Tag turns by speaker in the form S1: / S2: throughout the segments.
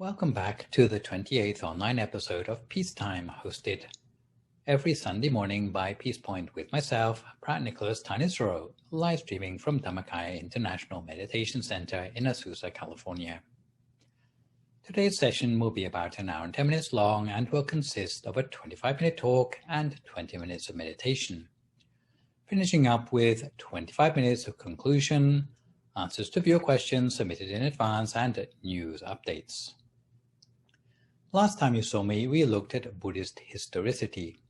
S1: Welcome back to the 28th online episode of Peacetime, hosted every Sunday morning by Peace Point with myself, Phra Nicholas Thanissaro, live streaming from Dhamma International Meditation Center in Azusa, California. Today's session will be about an hour and 10 minutes long and will consist of a 25-minute talk and 20 minutes of meditation, finishing up with 25 minutes of conclusion, answers to viewer questions submitted in advance, and news updates. Last time you saw me, we looked at Buddhist historicity.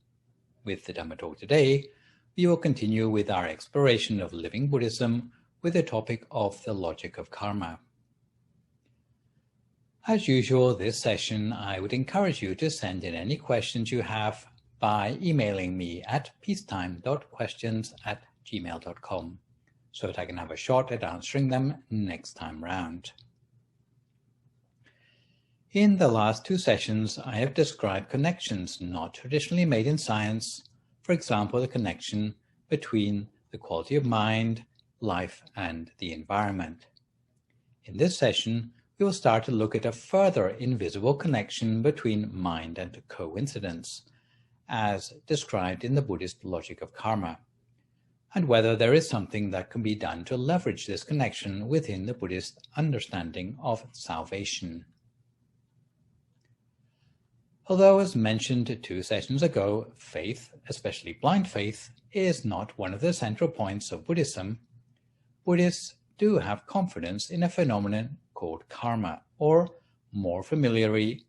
S1: With the Dhamma talk today, we will continue with our exploration of living Buddhism with the topic of the logic of karma. As usual, this session, I would encourage you to send in any questions you have by emailing me at peacetime.questions@gmail.com so that I can have a shot at answering them next time round. In the last two sessions, I have described connections not traditionally made in science, for example, the connection between the quality of mind, life, and the environment. In this session, we will start to look at a further invisible connection between mind and coincidence, as described in the Buddhist logic of karma, and whether there is something that can be done to leverage this connection within the Buddhist understanding of salvation. Although, as mentioned 2 sessions ago, faith, especially blind faith, is not one of the central points of Buddhism, Buddhists do have confidence in a phenomenon called karma, or more familiarly,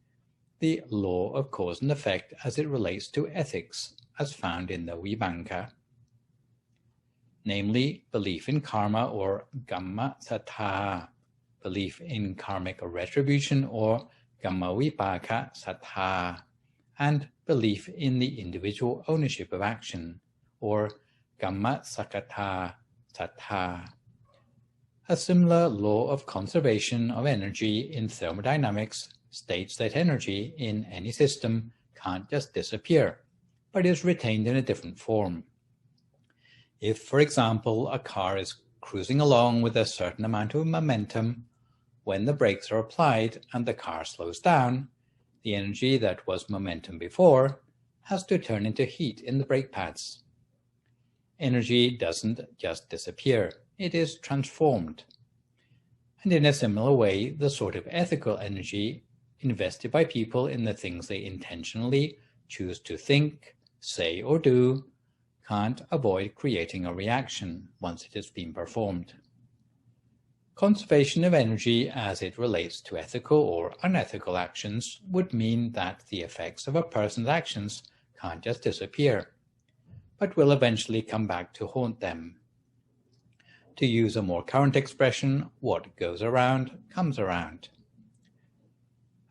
S1: the law of cause and effect as it relates to ethics, as found in the Vibhanga, namely belief in karma or Dhamma sattha, belief in karmic retribution or Dhamma vipaka sattha, and belief in the individual ownership of action, or Dhamma sakata sattha. A similar law of conservation of energy in thermodynamics states that energy in any system can't just disappear, but is retained in a different form. If, for example, a car is cruising along with a certain amount of momentum, when the brakes are applied and the car slows down, the energy that was momentum before has to turn into heat in the brake pads. Energy doesn't just disappear, it is transformed. And in a similar way, the sort of ethical energy invested by people in the things they intentionally choose to think, say, or do can't avoid creating a reaction once it has been performed. Conservation of energy as it relates to ethical or unethical actions would mean that the effects of a person's actions can't just disappear, but will eventually come back to haunt them. To use a more current expression, what goes around comes around.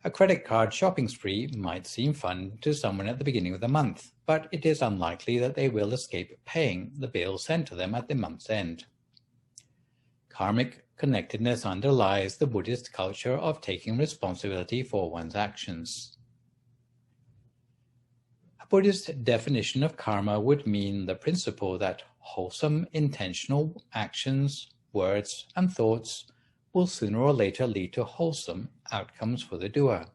S1: A credit card shopping spree might seem fun to someone at the beginning of the month, but it is unlikely that they will escape paying the bill sent to them at the month's end. Karmic connectedness underlies the Buddhist culture of taking responsibility for one's actions. A Buddhist definition of karma would mean the principle that wholesome intentional actions, words, and thoughts will sooner or later lead to wholesome outcomes for the doer.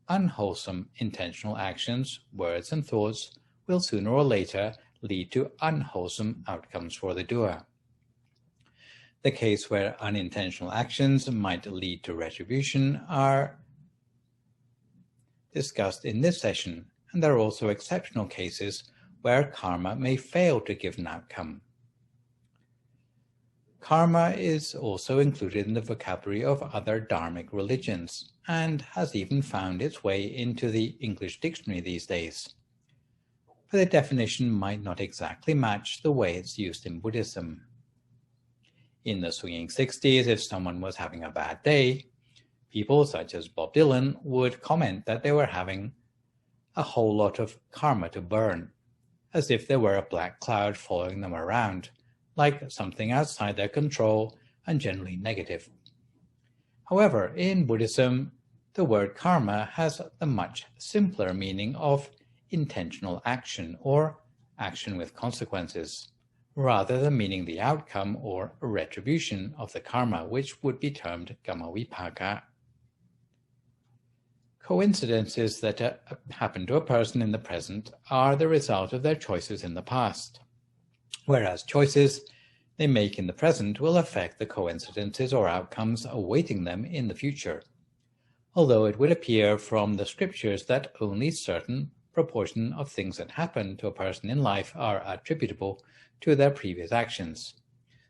S1: Unwholesome intentional actions, words, and thoughts will sooner or later lead to unwholesome outcomes for the doer. The case where unintentional actions might lead to retribution are discussed in this session, and there are also exceptional cases where karma may fail to give an outcome. Karma is also included in the vocabulary of other dharmic religions and has even found its way into the English dictionary these days. But the definition might not exactly match the way it's used in Buddhism. In the swinging 60s, if someone was having a bad day, people such as Bob Dylan would comment that they were having a whole lot of karma to burn, as if there were a black cloud following them around, like something outside their control and generally negative. However, in Buddhism, the word karma has the much simpler meaning of intentional action or action with consequences, rather than meaning the outcome or retribution of the karma, which would be termed Dhamma vipaka. Coincidences that happen to a person in the present are the result of their choices in the past, whereas choices they make in the present will affect the coincidences or outcomes awaiting them in the future, although it would appear from the scriptures that only certain proportion of things that happen to a person in life are attributable to their previous actions.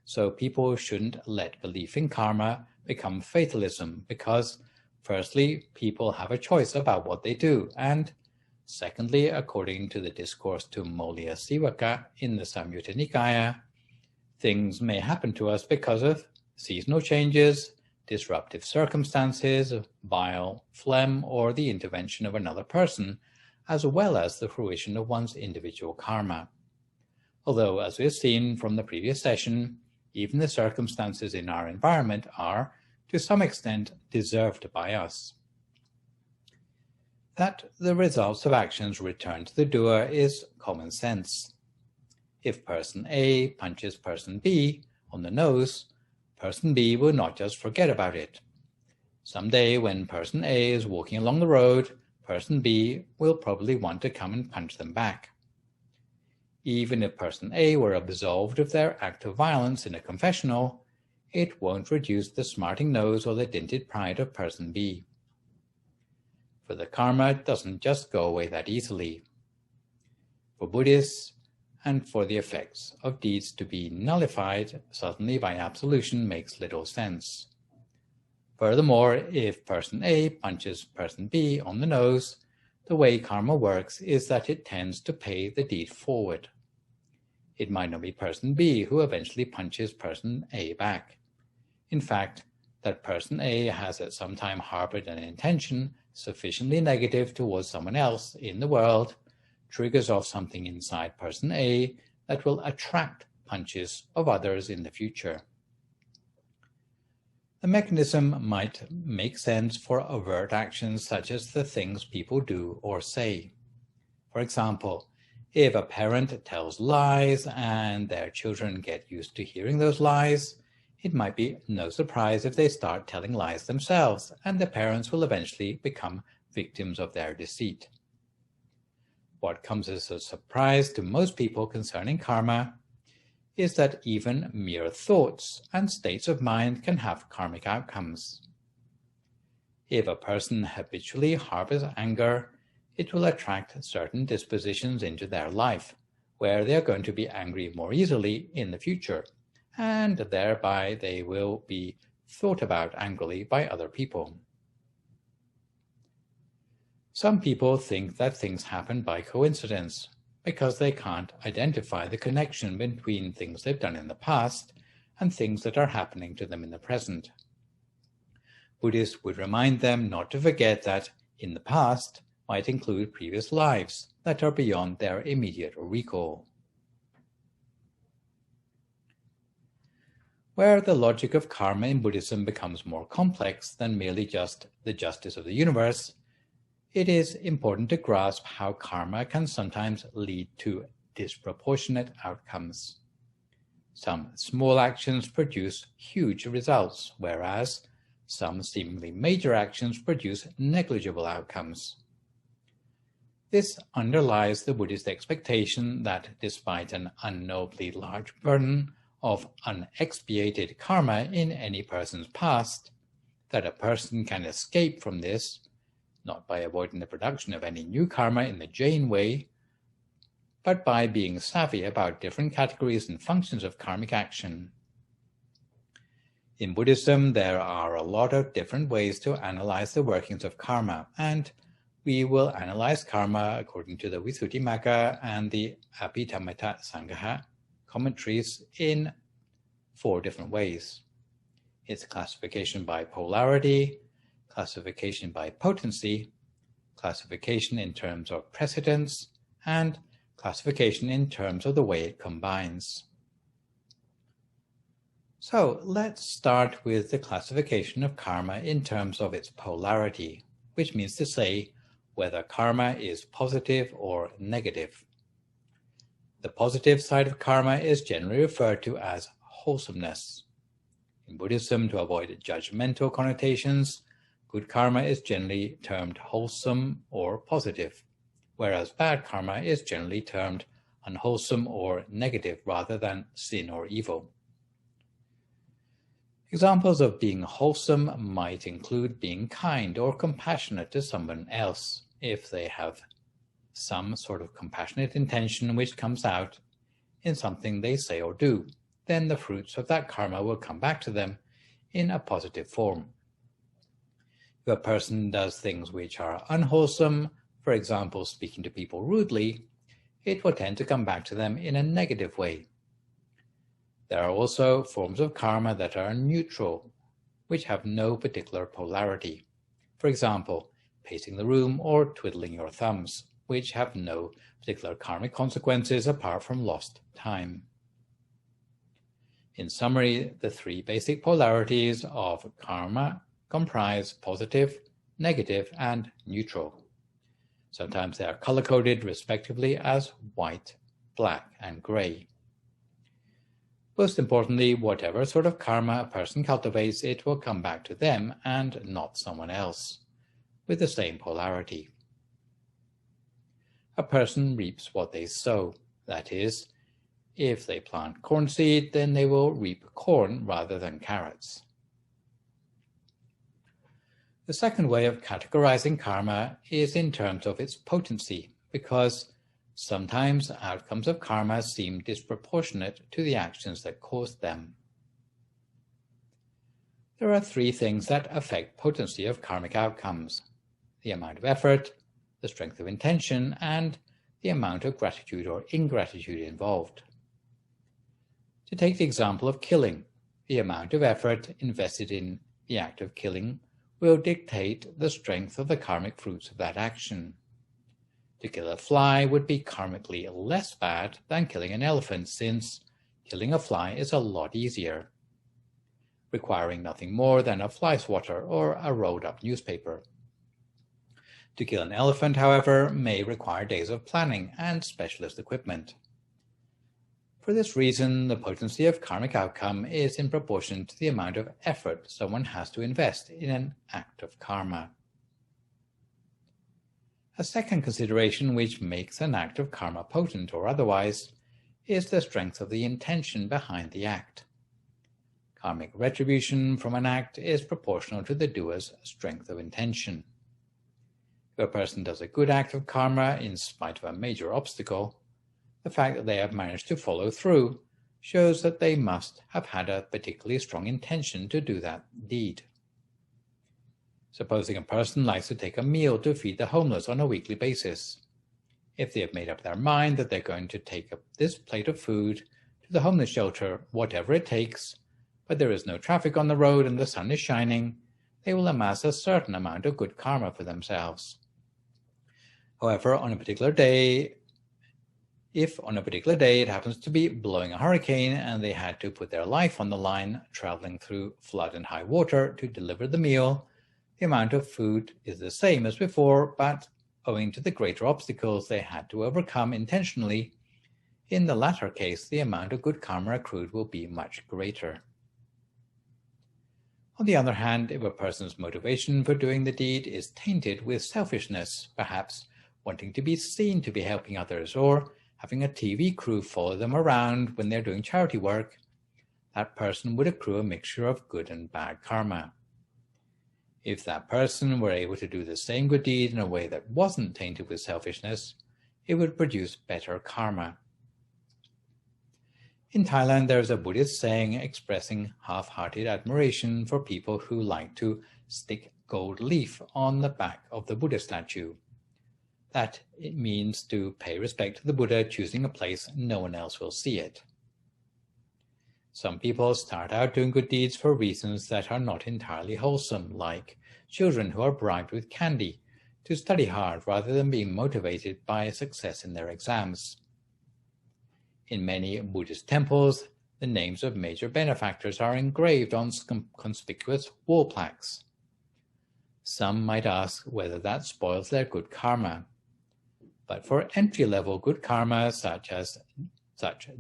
S1: So people shouldn't let belief in karma become fatalism, because firstly, people have a choice about what they do, and secondly, according to the discourse to Molya Sivaka in the Samyutta Nikaya, things may happen to us because of seasonal changes, disruptive circumstances, bile, phlegm, or the intervention of another person, as well as the fruition of one's individual karma. Although, as we have seen from the previous session, even the circumstances in our environment are, to some extent, deserved by us. That the results of actions return to the doer is common sense. If person A punches person B on the nose, person B will not just forget about it. Someday, when person A is walking along the road, person B will probably want to come and punch them back. Even if person A were absolved of their act of violence in a confessional, it won't reduce the smarting nose or the dinted pride of person B. For the karma doesn't just go away that easily. For Buddhists, and for the effects of deeds to be nullified suddenly by absolution makes little sense. Furthermore, if person A punches person B on the nose, the way karma works is that it tends to pay the deed forward. It might not be person B who eventually punches person A back. In fact, that person A has at some time harbored an intention sufficiently negative towards someone else in the world, triggers off something inside person A that will attract punches of others in the future. The mechanism might make sense for overt actions such as the things people do or say. For example, if a parent tells lies and their children get used to hearing those lies, it might be no surprise if they start telling lies themselves, and the parents will eventually become victims of their deceit. What comes as a surprise to most people concerning karma is that even mere thoughts and states of mind can have karmic outcomes. If a person habitually harbors anger, it will attract certain dispositions into their life, where they are going to be angry more easily in the future, and thereby they will be thought about angrily by other people. Some people think that things happen by coincidence, because they can't identify the connection between things they've done in the past and things that are happening to them in the present. Buddhists would remind them not to forget that in the past might include previous lives that are beyond their immediate recall. Where the logic of karma in Buddhism becomes more complex than merely just the justice of the universe, it is important to grasp how karma can sometimes lead to disproportionate outcomes. Some small actions produce huge results, whereas some seemingly major actions produce negligible outcomes. This underlies the Buddhist expectation that despite an unknowably large burden of unexpiated karma in any person's past, that a person can escape from this not by avoiding the production of any new karma in the Jain way, but by being savvy about different categories and functions of karmic action. In Buddhism, there are a lot of different ways to analyze the workings of karma, and we will analyze karma according to the Visuddhimagga and the Abhidhamma Sangha commentaries in 4 different ways. It's classification by polarity, classification by potency, classification in terms of precedence, and classification in terms of the way it combines. So let's start with the classification of karma in terms of its polarity, which means to say whether karma is positive or negative. The positive side of karma is generally referred to as wholesomeness. In Buddhism, to avoid judgmental connotations, good karma is generally termed wholesome or positive, whereas bad karma is generally termed unwholesome or negative rather than sin or evil. Examples of being wholesome might include being kind or compassionate to someone else. If they have some sort of compassionate intention which comes out in something they say or do, then the fruits of that karma will come back to them in a positive form. If a person does things which are unwholesome, for example, speaking to people rudely, it will tend to come back to them in a negative way. There are also forms of karma that are neutral, which have no particular polarity. For example, pacing the room or twiddling your thumbs, which have no particular karmic consequences apart from lost time. In summary, the three basic polarities of karma comprise positive, negative, and neutral. Sometimes they are color-coded respectively as white, black, and gray. Most importantly, whatever sort of karma a person cultivates, it will come back to them and not someone else, with the same polarity. A person reaps what they sow. That is, if they plant corn seed, then they will reap corn rather than carrots. The second way of categorizing karma is in terms of its potency, because sometimes outcomes of karma seem disproportionate to the actions that caused them. There are three things that affect potency of karmic outcomes: the amount of effort, the strength of intention, and the amount of gratitude or ingratitude involved. To take the example of killing, the amount of effort invested in the act of killing will dictate the strength of the karmic fruits of that action. To kill a fly would be karmically less bad than killing an elephant, since killing a fly is a lot easier, requiring nothing more than a fly swatter or a rolled-up newspaper. To kill an elephant, however, may require days of planning and specialist equipment. For this reason, the potency of karmic outcome is in proportion to the amount of effort someone has to invest in an act of karma. A second consideration which makes an act of karma potent or otherwise is the strength of the intention behind the act. Karmic retribution from an act is proportional to the doer's strength of intention. If a person does a good act of karma in spite of a major obstacle, the fact that they have managed to follow through shows that they must have had a particularly strong intention to do that deed. Supposing a person likes to take a meal to feed the homeless on a weekly basis. If they have made up their mind that they're going to take up this plate of food to the homeless shelter, whatever it takes, but there is no traffic on the road and the sun is shining, they will amass a certain amount of good karma for themselves. However, if on a particular day it happens to be blowing a hurricane and they had to put their life on the line, traveling through flood and high water to deliver the meal, the amount of food is the same as before, but owing to the greater obstacles they had to overcome intentionally, in the latter case, the amount of good karma accrued will be much greater. On the other hand, if a person's motivation for doing the deed is tainted with selfishness, perhaps wanting to be seen to be helping others, or having a TV crew follow them around when they're doing charity work, that person would accrue a mixture of good and bad karma. If that person were able to do the same good deed in a way that wasn't tainted with selfishness, it would produce better karma. In Thailand, there is a Buddhist saying expressing half-hearted admiration for people who like to stick gold leaf on the back of the Buddha statue. That it means to pay respect to the Buddha, choosing a place no one else will see it. Some people start out doing good deeds for reasons that are not entirely wholesome, like children who are bribed with candy to study hard rather than being motivated by success in their exams. In many Buddhist temples, the names of major benefactors are engraved on conspicuous wall plaques. Some might ask whether that spoils their good karma. But for entry-level good karma, such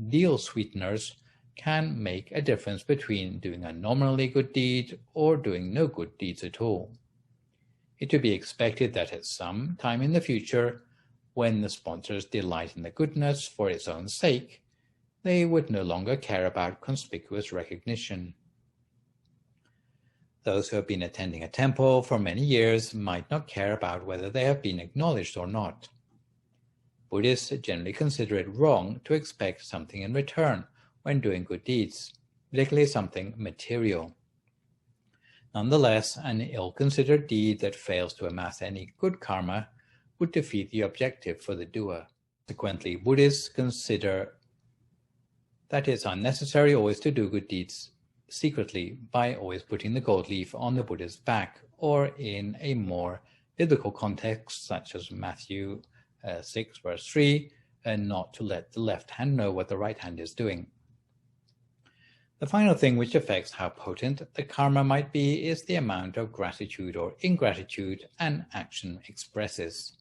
S1: deal sweeteners, can make a difference between doing a nominally good deed or doing no good deeds at all. it to be expected that at some time in the future, when the sponsors delight in the goodness for its own sake, they would no longer care about conspicuous recognition. Those who have been attending a temple for many years might not care about whether they have been acknowledged or not. Buddhists generally consider it wrong to expect something in return when doing good deeds, particularly something material. Nonetheless, an ill-considered deed that fails to amass any good karma would defeat the objective for the doer. Consequently, Buddhists consider that it's unnecessary always to do good deeds secretly by always putting the gold leaf on the Buddha's back, or in a more biblical context, such as Matthew 6, verse 3, and not to let the left hand know what the right hand is doing. The final thing which affects how potent the karma might be is the amount of gratitude or ingratitude an action expresses.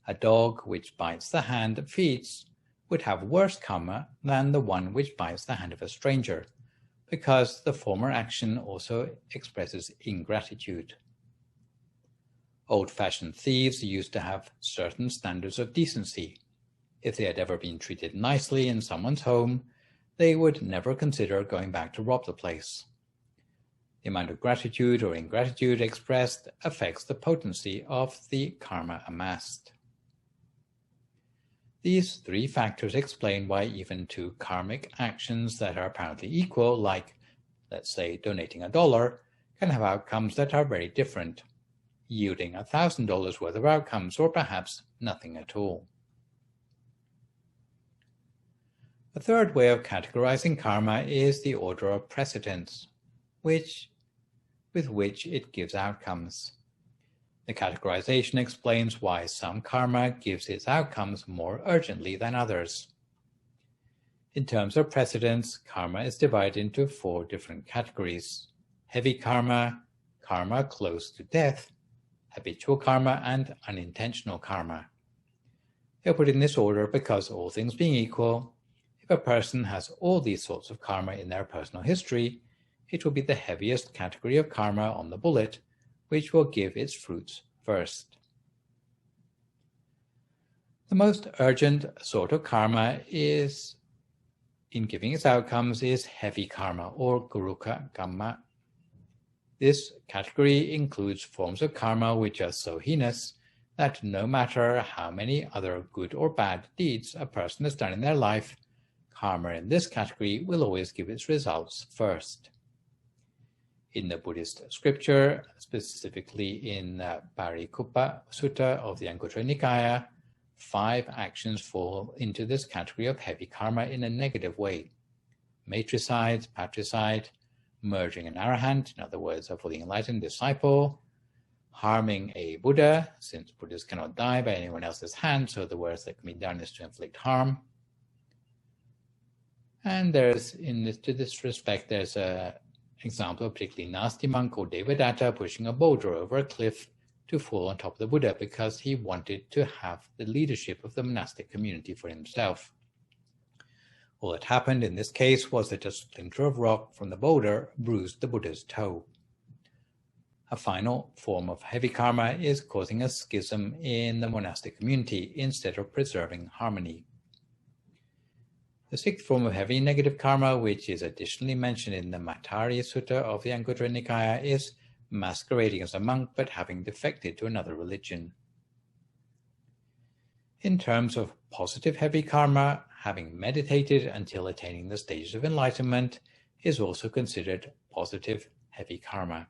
S1: A dog which bites the hand it feeds would have worse karma than the one which bites the hand of a stranger, because the former action also expresses ingratitude. Old-fashioned thieves used to have certain standards of decency. If they had ever been treated nicely in someone's home, they would never consider going back to rob the place. The amount of gratitude or ingratitude expressed affects the potency of the karma amassed. These three factors explain why even two karmic actions that are apparently equal, like, let's say, donating $1, can have outcomes that are very different, yielding $1,000 worth of outcomes or perhaps nothing at all. A third way of categorizing karma is the order of precedence, with which it gives outcomes. The categorization explains why some karma gives its outcomes more urgently than others. In terms of precedence, karma is divided into 4 different categories: heavy karma, karma close to death, habitual karma, and unintentional karma. They are put in this order because, all things being equal, if a person has all these sorts of karma in their personal history, it will be the heaviest category of karma on the bullet, which will give its fruits first. The most urgent sort of karma in giving its outcomes is heavy karma, or guruka kamma. This category includes forms of karma which are so heinous that no matter how many other good or bad deeds a person has done in their life, karma in this category will always give its results first. In the Buddhist scripture, specifically in Parikuppa Sutta of the Anguttara Nikaya, 5 actions fall into this category of heavy karma in a negative way: matricide, patricide, merging an arahant, in other words, a fully enlightened disciple, harming a Buddha, since Buddhas cannot die by anyone else's hand, so the worst that can be done is to inflict harm. And to this respect, there's an example of a particularly nasty monk called Devadatta pushing a boulder over a cliff to fall on top of the Buddha because he wanted to have the leadership of the monastic community for himself. All that happened in this case was that a splinter of rock from the boulder bruised the Buddha's toe. A final form of heavy karma is causing a schism in the monastic community instead of preserving harmony. The 6th form of heavy negative karma, which is additionally mentioned in the Maitreya Sutta of the Anguttara Nikaya, is masquerading as a monk but having defected to another religion. In terms of positive heavy karma, having meditated until attaining the stages of enlightenment is also considered positive heavy karma.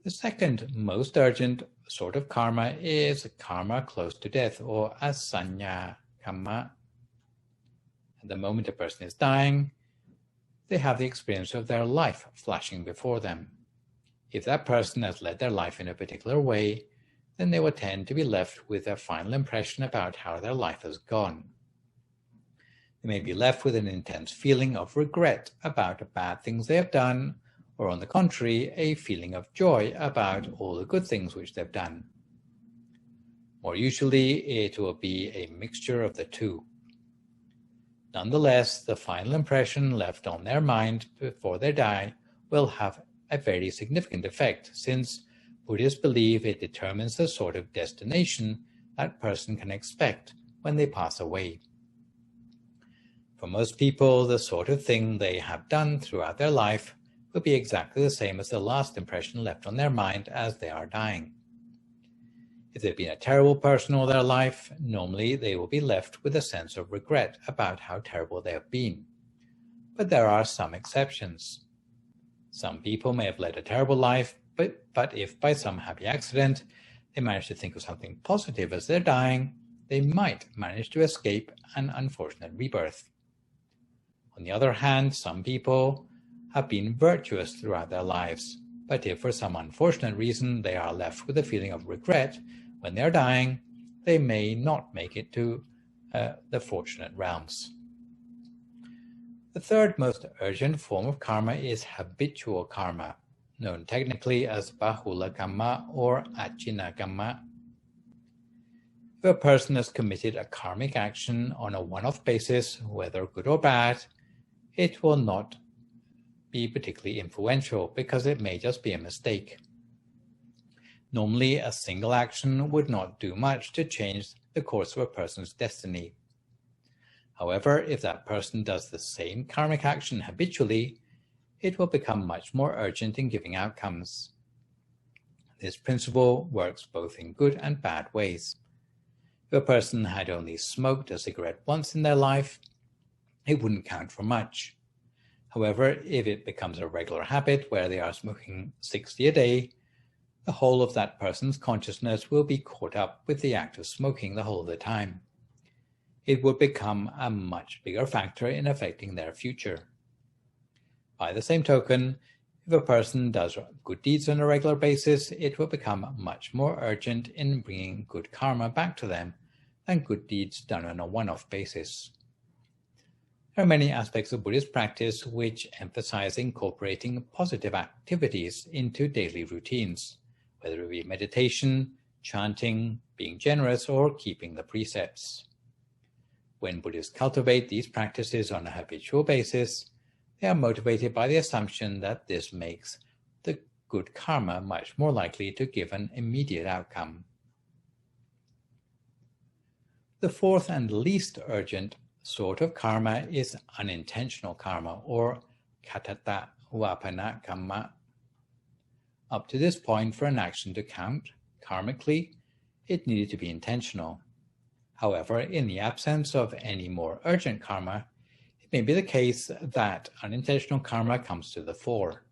S1: The second most urgent sort of karma is karma close to death, or asanya karma. At the moment a person is dying, they have the experience of their life flashing before them. If that person has led their life in a particular way, then they will tend to be left with a final impression about how their life has gone. They may be left with an intense feeling of regret about the bad things they have done, or on the contrary, a feeling of joy about all the good things which they've done. More usually, it will be a mixture of the two. Nonetheless, the final impression left on their mind before they die will have a very significant effect, since Buddhists believe it determines the sort of destination that person can expect when they pass away. For most people, the sort of thing they have done throughout their life will be exactly the same as the last impression left on their mind as they are dying. If they've been a terrible person all their life, normally they will be left with a sense of regret about how terrible they have been. But there are some exceptions. Some people may have led a terrible life, but if by some happy accident they manage to think of something positive as they're dying, they might manage to escape an unfortunate rebirth. On the other hand, some people have been virtuous throughout their lives, but if for some unfortunate reason they are left with a feeling of regret when they are dying, they may not make it to the fortunate realms. The third most urgent form of karma is habitual karma, known technically as bahula kamma or ajina kamma. If a person has committed a karmic action on a one-off basis, whether good or bad, it will not be particularly influential because it may just be a mistake. Normally, a single action would not do much to change the course of a person's destiny. However, if that person does the same karmic action habitually, it will become much more urgent in giving outcomes. This principle works both in good and bad ways. If a person had only smoked a cigarette once in their life, it wouldn't count for much. However, if it becomes a regular habit where they are smoking 60 a day, the whole of that person's consciousness will be caught up with the act of smoking the whole of the time. It would become a much bigger factor in affecting their future. By the same token, if a person does good deeds on a regular basis, it will become much more urgent in bringing good karma back to them than good deeds done on a one-off basis. There are many aspects of Buddhist practice which emphasize incorporating positive activities into daily routines, whether it be meditation, chanting, being generous, or keeping the precepts. When Buddhists cultivate these practices on a habitual basis, they are motivated by the assumption that this makes the good karma much more likely to give an immediate outcome. The fourth and least urgent sort of karma is unintentional karma, or katata vapana kamma. Up to this point, for an action to count karmically, it needed to be intentional. However, in the absence of any more urgent karma, it may be the case that unintentional karma comes to the fore.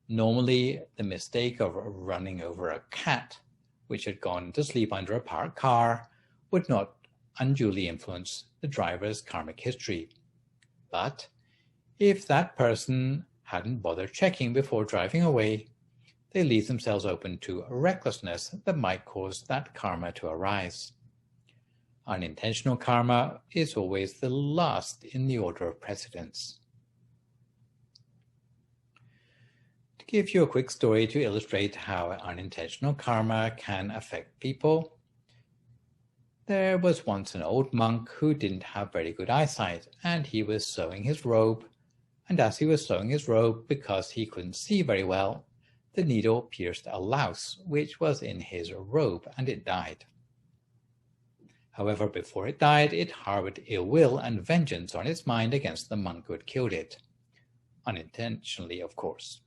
S1: Normally, the mistake of running over a cat, which had gone to sleep under a parked car, would not unduly influence the driver's karmic history. But if that person hadn't bothered checking before driving away, they leave themselves open to recklessness that might cause that karma to arise. Unintentional karma is always the last in the order of precedence. To give you a quick story to illustrate how unintentional karma can affect people, there was once an old monk who didn't have very good eyesight, and he was sewing his robe, and as he was sewing his robe, because he couldn't see very well, the needle pierced a louse which was in his robe, and it died. However, before it died, it harbored ill will and vengeance on its mind against the monk who had killed it. Unintentionally, of course.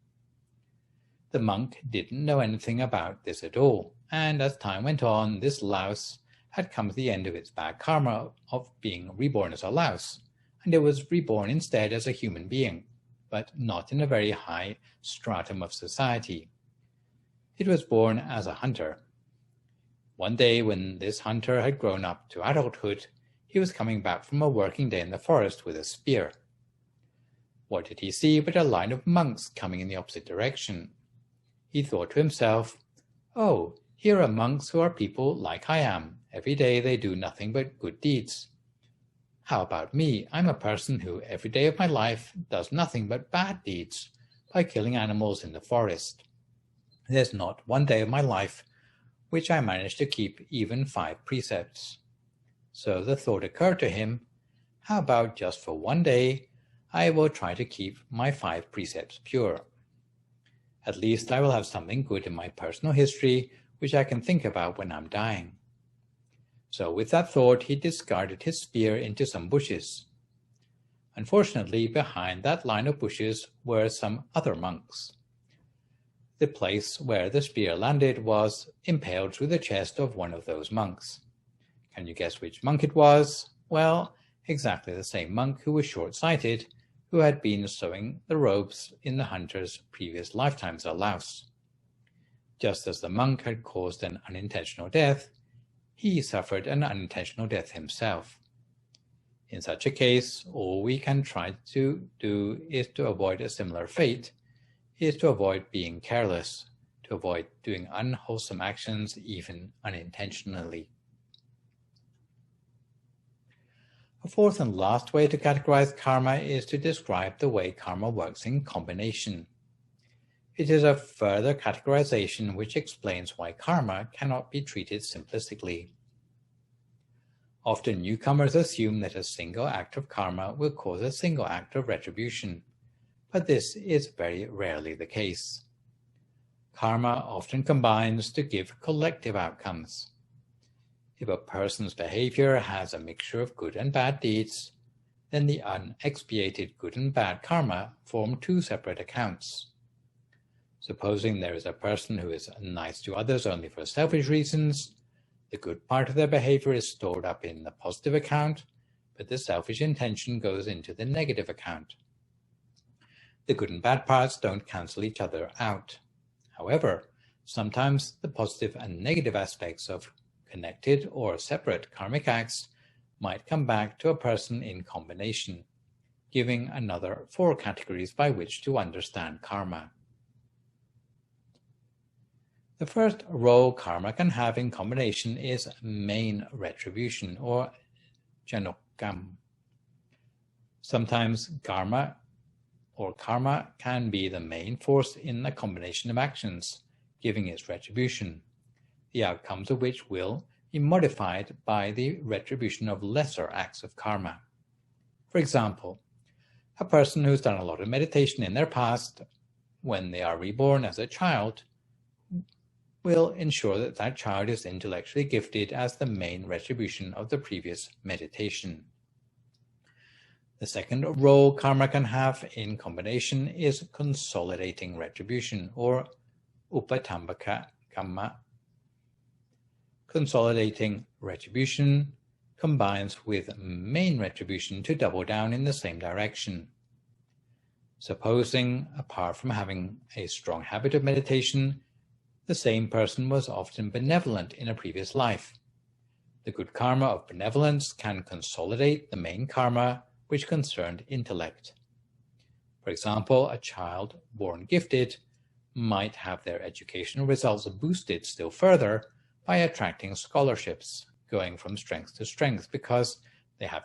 S1: The monk didn't know anything about this at all, and as time went on, this louse had come to the end of its bad karma of being reborn as a louse, and it was reborn instead as a human being, but not in a very high stratum of society. It was born as a hunter. One day, when this hunter had grown up to adulthood, he was coming back from a working day in the forest with a spear. What did he see but a line of monks coming in the opposite direction? He thought to himself, "Oh, here are monks who are people like I am. Every day they do nothing but good deeds. How about me? I'm a person who every day of my life does nothing but bad deeds by killing animals in the forest. There's not one day of my life which I manage to keep even 5 precepts." So the thought occurred to him, how about just for one day, I will try to keep my 5 precepts pure. At least I will have something good in my personal history which I can think about when I'm dying. So with that thought, he discarded his spear into some bushes. Unfortunately, behind that line of bushes were some other monks. The place where the spear landed was impaled through the chest of one of those monks. Can you guess which monk it was? Well, exactly the same monk who was short-sighted, who had been sewing the robes in the hunter's previous lifetimes at Laos. Just as the monk had caused an unintentional death, he suffered an unintentional death himself. In such a case, all we can try to do is to avoid a similar fate, is to avoid being careless, to avoid doing unwholesome actions even unintentionally. A fourth and last way to categorize karma is to describe the way karma works in combination. It is a further categorization which explains why karma cannot be treated simplistically. Often newcomers assume that a single act of karma will cause a single act of retribution, but this is very rarely the case. Karma often combines to give collective outcomes. If a person's behavior has a mixture of good and bad deeds, then the unexpiated good and bad karma form two separate accounts. Supposing there is a person who is nice to others only for selfish reasons, the good part of their behavior is stored up in the positive account, but the selfish intention goes into the negative account. The good and bad parts don't cancel each other out. However, sometimes the positive and negative aspects of connected or separate karmic acts might come back to a person in combination, giving another 4 categories by which to understand karma. The first role karma can have in combination is main retribution, or janokam. Sometimes karma can be the main force in a combination of actions, giving its retribution, the outcomes of which will be modified by the retribution of lesser acts of karma. For example, a person who's done a lot of meditation in their past, when they are reborn as a child, will ensure that that child is intellectually gifted as the main retribution of the previous meditation. The second role karma can have in combination is consolidating retribution, or upatambaka kamma. Consolidating retribution combines with main retribution to double down in the same direction. Supposing, apart from having a strong habit of meditation, the same person was often benevolent in a previous life. The good karma of benevolence can consolidate the main karma which concerned intellect. For example, a child born gifted might have their educational results boosted still further by attracting scholarships, going from strength to strength because they have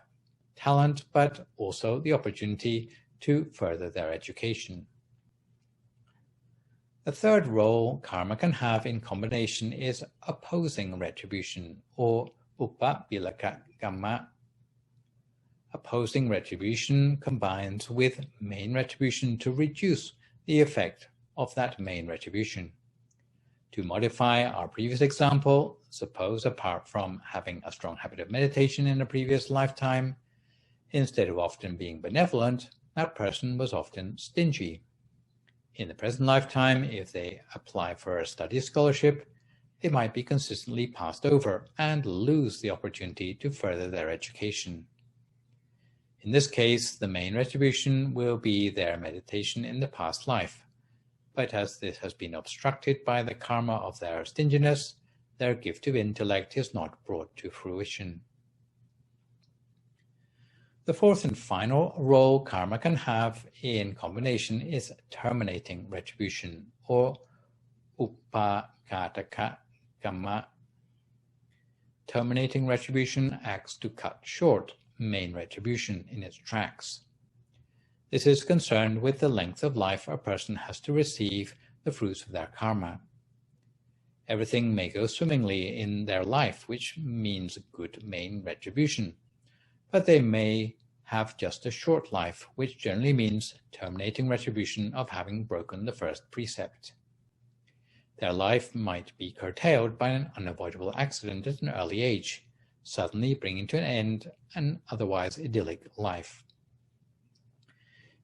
S1: talent but also the opportunity to further their education. The third role karma can have in combination is opposing retribution, or upabilaka kamma. Opposing retribution combines with main retribution to reduce the effect of that main retribution. To modify our previous example, suppose apart from having a strong habit of meditation in a previous lifetime, instead of often being benevolent, that person was often stingy. In the present lifetime, if they apply for a study scholarship, they might be consistently passed over and lose the opportunity to further their education. In this case, the main retribution will be their meditation in the past life, but as this has been obstructed by the karma of their stinginess, their gift of intellect is not brought to fruition. The fourth and final role karma can have in combination is terminating retribution, or upakataka kamma. Terminating retribution acts to cut short main retribution in its tracks. This is concerned with the length of life a person has to receive the fruits of their karma. Everything may go swimmingly in their life, which means good main retribution, but they may have just a short life, which generally means terminating retribution of having broken the first precept. Their life might be curtailed by an unavoidable accident at an early age, suddenly bringing to an end an otherwise idyllic life.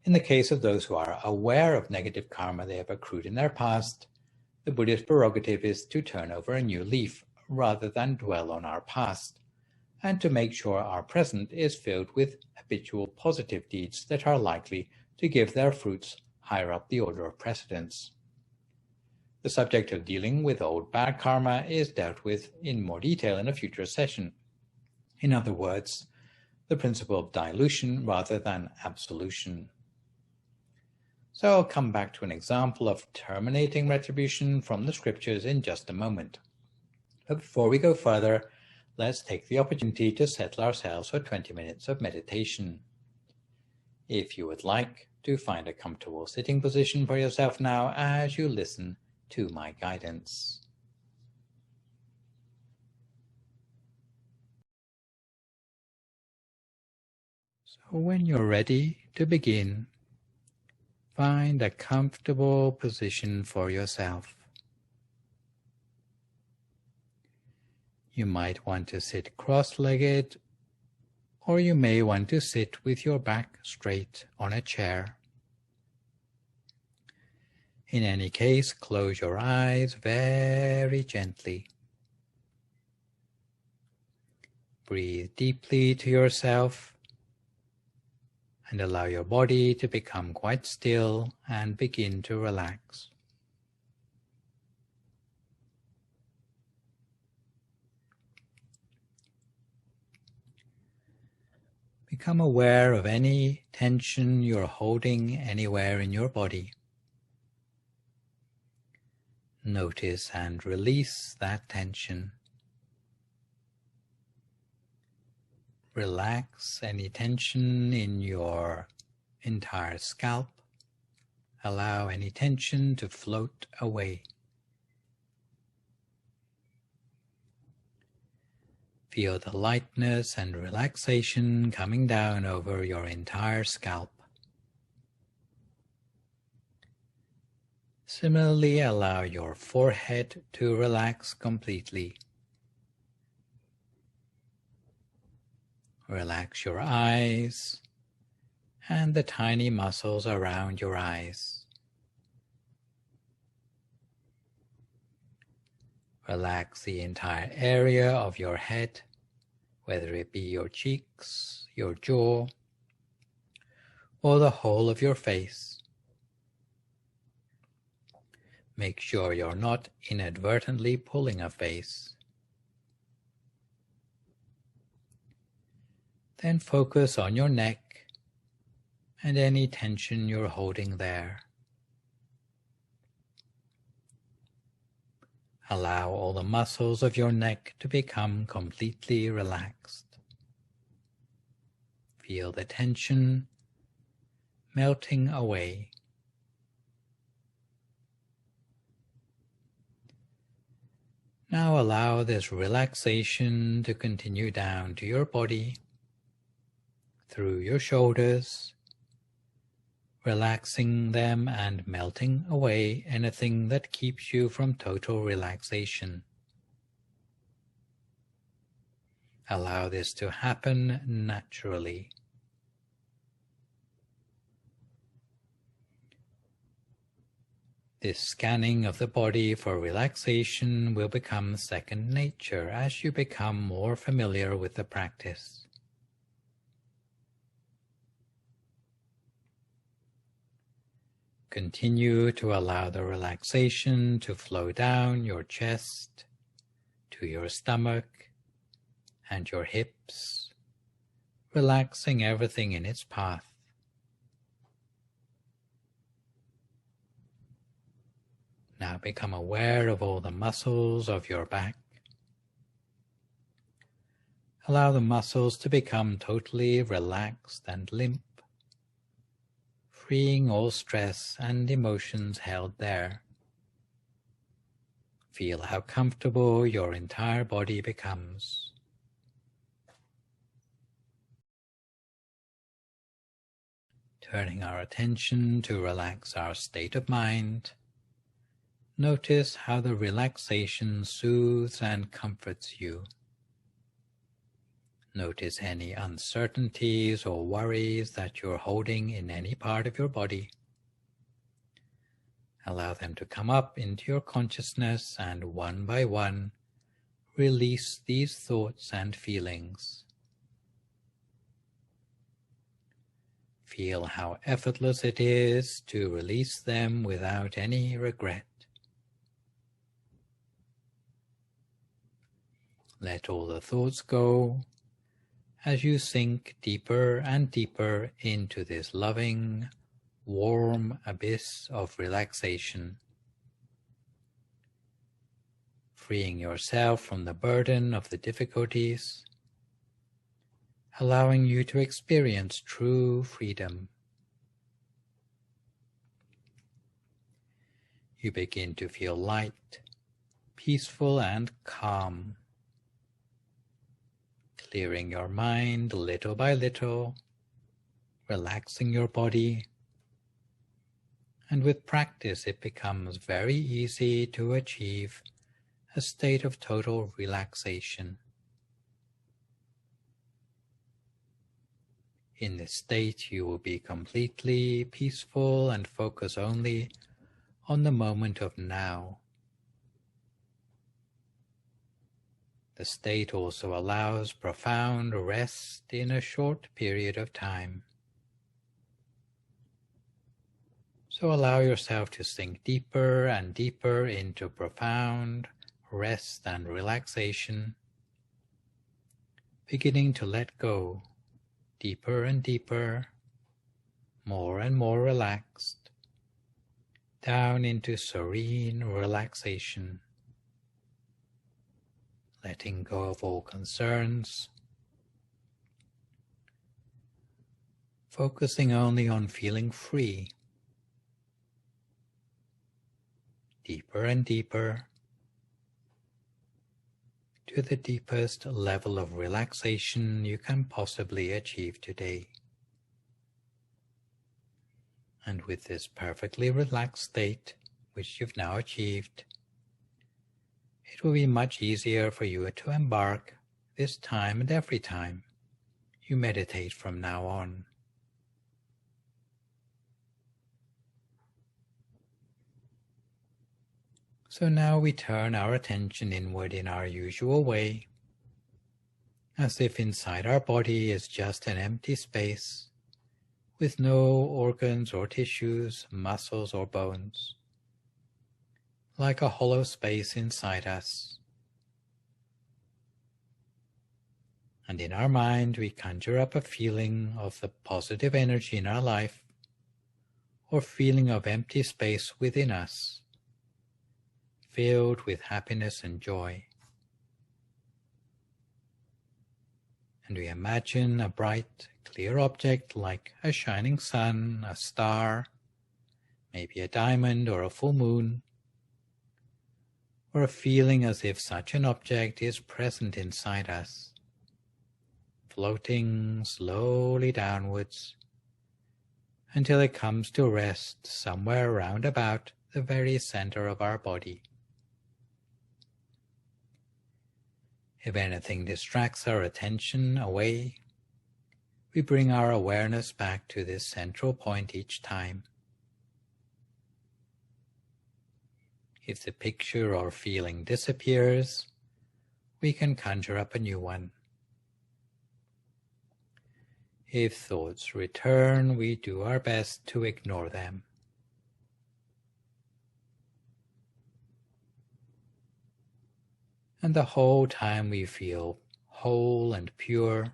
S1: In the case of those who are aware of negative karma they have accrued in their past, the Buddhist prerogative is to turn over a new leaf rather than dwell on our past, and to make sure our present is filled with habitual positive deeds that are likely to give their fruits higher up the order of precedence. The subject of dealing with old bad karma is dealt with in more detail in a future session. In other words, the principle of dilution rather than absolution. So I'll come back to an example of terminating retribution from the scriptures in just a moment. But before we go further, let's take the opportunity to settle ourselves for 20 minutes of meditation. If you would like to find a comfortable sitting position for yourself now as you listen to my guidance. So when you're ready to begin, find a comfortable position for yourself. You might want to sit cross-legged, or you may want to sit with your back straight on a chair. In any case, close your eyes very gently. Breathe deeply to yourself and allow your body to become quite still and begin to relax. Become aware of any tension you're holding anywhere in your body. Notice and release that tension. Relax any tension in your entire scalp. Allow any tension to float away. Feel the lightness and relaxation coming down over your entire scalp. Similarly, allow your forehead to relax completely. Relax your eyes and the tiny muscles around your eyes. Relax the entire area of your head, whether it be your cheeks, your jaw, or the whole of your face. Make sure you're not inadvertently pulling a face. Then focus on your neck and any tension you're holding there. Allow all the muscles of your neck to become completely relaxed. Feel the tension melting away. Now allow this relaxation to continue down to your body, through your shoulders, relaxing them and melting away anything that keeps you from total relaxation. Allow this to happen naturally. This scanning of the body for relaxation will become second nature as you become more familiar with the practice. Continue to allow the relaxation to flow down your chest, to your stomach and your hips, relaxing everything in its path. Now become aware of all the muscles of your back. Allow the muscles to become totally relaxed and limp, freeing all stress and emotions held there. Feel how comfortable your entire body becomes. Turning our attention to relax our state of mind, notice how the relaxation soothes and comforts you. Notice any uncertainties or worries that you're holding in any part of your body. Allow them to come up into your consciousness and one by one, release these thoughts and feelings. Feel how effortless it is to release them without any regret. Let all the thoughts go as you sink deeper and deeper into this loving, warm abyss of relaxation, freeing yourself from the burden of the difficulties, allowing you to experience true freedom. You begin to feel light, peaceful, and calm, clearing your mind little by little, relaxing your body, and with practice it becomes very easy to achieve a state of total relaxation. In this state you will be completely peaceful and focus only on the moment of now. The state also allows profound rest in a short period of time. So allow yourself to sink deeper and deeper into profound rest and relaxation, beginning to let go deeper and deeper, more and more relaxed, down into serene relaxation, letting go of all concerns, focusing only on feeling free, deeper and deeper, to the deepest level of relaxation you can possibly achieve today. And with this perfectly relaxed state, which you've now achieved, it will be much easier for you to embark this time and every time you meditate from now on. So now we turn our attention inward in our usual way, as if inside our body is just an empty space, with no organs or tissues, muscles or bones, like a hollow space inside us. And in our mind we conjure up a feeling of the positive energy in our life, or feeling of empty space within us, filled with happiness and joy. And we imagine a bright, clear object like a shining sun, a star, maybe a diamond or a full moon, or a feeling as if such an object is present inside us, floating slowly downwards until it comes to rest somewhere round about the very center of our body. If anything distracts our attention away, we bring our awareness back to this central point each time. If the picture or feeling disappears, we can conjure up a new one. If thoughts return, we do our best to ignore them. And the whole time we feel whole and pure,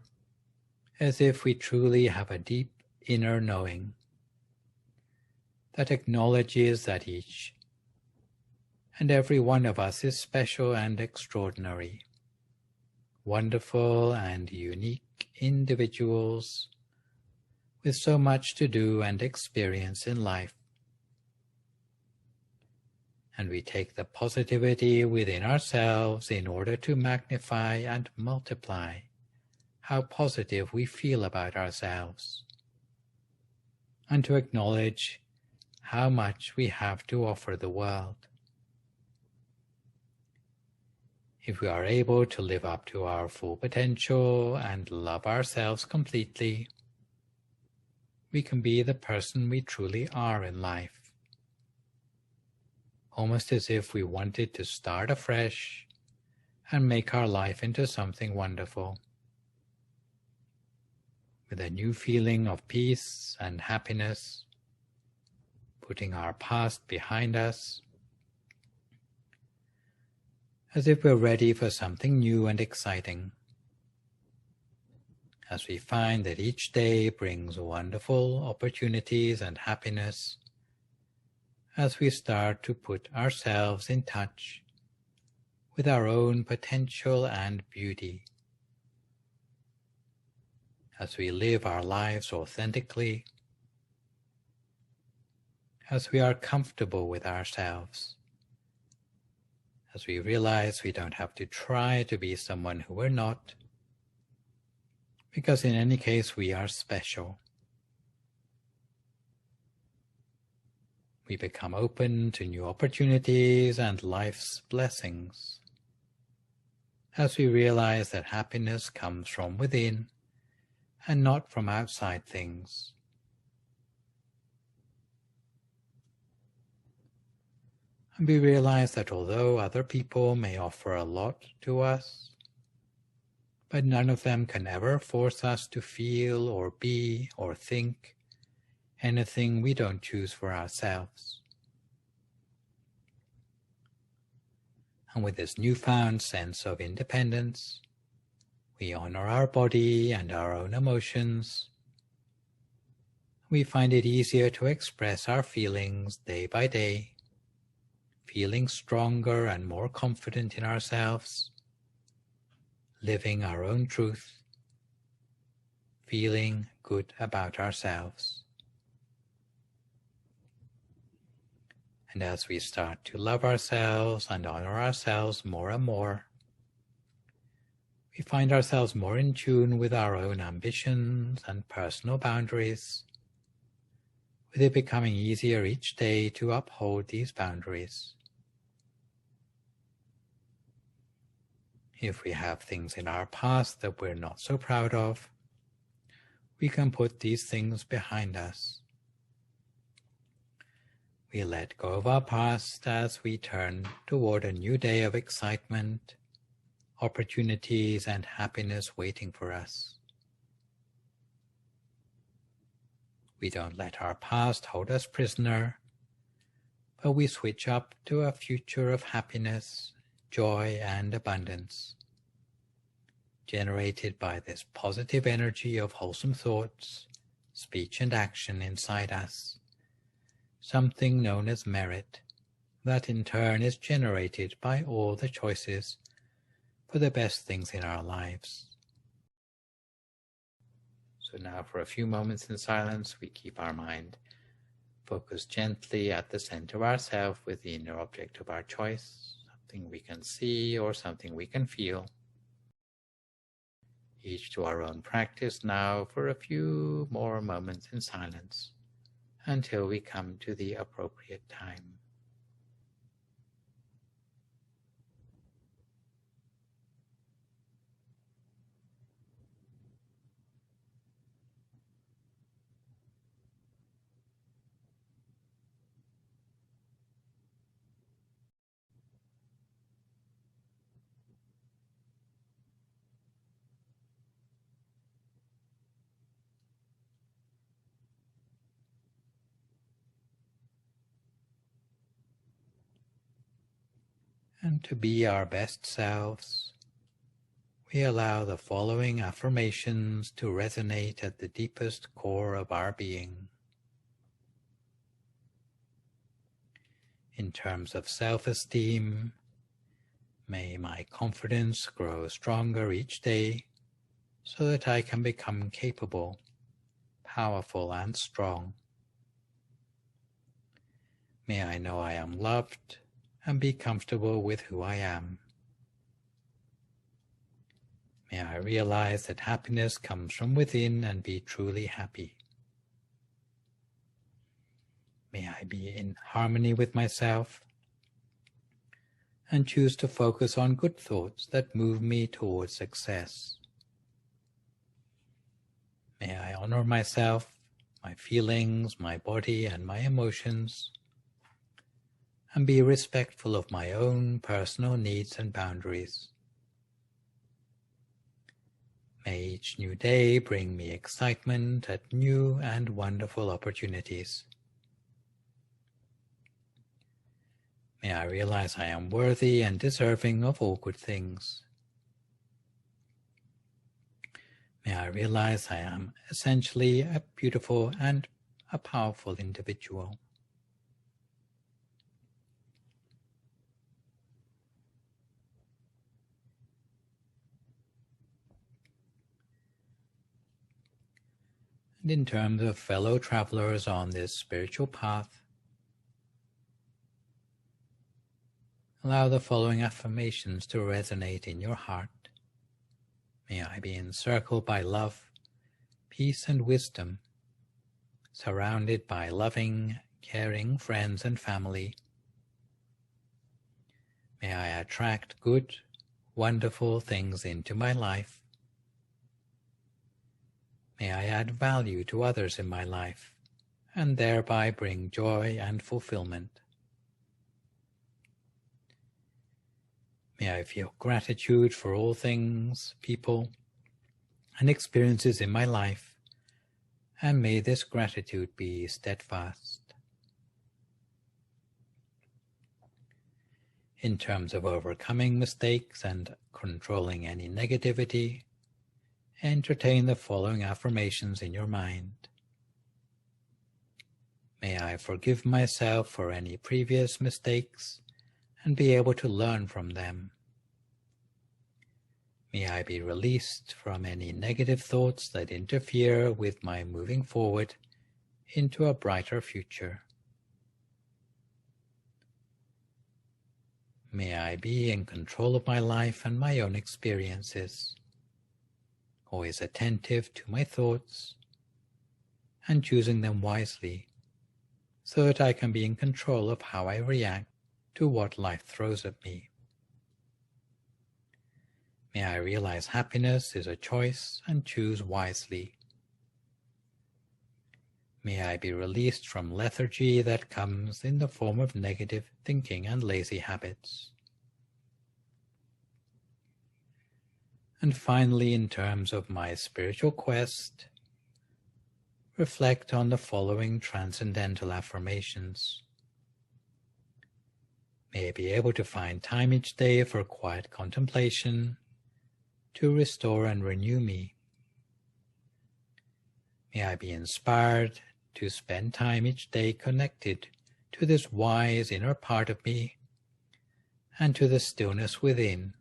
S1: as if we truly have a deep inner knowing that acknowledges that each and every one of us is special and extraordinary, wonderful and unique individuals with so much to do and experience in life. And we take the positivity within ourselves in order to magnify and multiply how positive we feel about ourselves. and to acknowledge how much we have to offer the world. If we are able to live up to our full potential and love ourselves completely, we can be the person we truly are in life, almost as if we wanted to start afresh and make our life into something wonderful, with a new feeling of peace and happiness, putting our past behind us, as if we're ready for something new and exciting, as we find that each day brings wonderful opportunities and happiness, as we start to put ourselves in touch with our own potential and beauty, as we live our lives authentically, as we are comfortable with ourselves, as we realize we don't have to try to be someone who we're not, because in any case we are special. We become open to new opportunities and life's blessings, as we realize that happiness comes from within and not from outside things. And we realize that although other people may offer a lot to us, but none of them can ever force us to feel or be or think anything we don't choose for ourselves. And with this newfound sense of independence, we honor our body and our own emotions. We find it easier to express our feelings day by day, feeling stronger and more confident in ourselves, living our own truth, feeling good about ourselves. And as we start to love ourselves and honor ourselves more and more, we find ourselves more in tune with our own ambitions and personal boundaries, with it becoming easier each day to uphold these boundaries. If we have things in our past that we're not so proud of, we can put these things behind us. We let go of our past as we turn toward a new day of excitement, opportunities, and happiness waiting for us. We don't let our past hold us prisoner, but we switch up to a future of happiness, joy, and abundance, generated by this positive energy of wholesome thoughts, speech, and action inside us, something known as merit, that in turn is generated by all the choices for the best things in our lives. So now for a few moments in silence, we keep our mind focused gently at the center of ourselves with the inner object of our choice, something we can see or something we can feel. Each to our own practice now for a few more moments in silence until we come to the appropriate time. And to be our best selves, we allow the following affirmations to resonate at the deepest core of our being. In terms of self-esteem, may my confidence grow stronger each day so that I can become capable, powerful, and strong. May I know I am loved and be comfortable with who I am. May I realize that happiness comes from within and be truly happy. May I be in harmony with myself and choose to focus on good thoughts that move me towards success. May I honor myself, my feelings, my body, and my emotions, and be respectful of my own personal needs and boundaries. May each new day bring me excitement at new and wonderful opportunities. May I realize I am worthy and deserving of all good things. May I realize I am essentially a beautiful and a powerful individual. And in terms of fellow travelers on this spiritual path, allow the following affirmations to resonate in your heart. May I be encircled by love, peace, and wisdom, surrounded by loving, caring friends and family. May I attract good, wonderful things into my life. May I add value to others in my life, and thereby bring joy and fulfillment. May I feel gratitude for all things, people, and experiences in my life, and may this gratitude be steadfast. In terms of overcoming mistakes and controlling any negativity, entertain the following affirmations in your mind. May I forgive myself for any previous mistakes and be able to learn from them. May I be released from any negative thoughts that interfere with my moving forward into a brighter future. May I be in control of my life and my own experiences, always attentive to my thoughts and choosing them wisely so that I can be in control of how I react to what life throws at me. May I realize happiness is a choice and choose wisely. May I be released from lethargy that comes in the form of negative thinking and lazy habits. And finally, in terms of my spiritual quest, reflect on the following transcendental affirmations. May I be able to find time each day for quiet contemplation to restore and renew me. May I be inspired to spend time each day connected to this wise inner part of me and to the stillness within,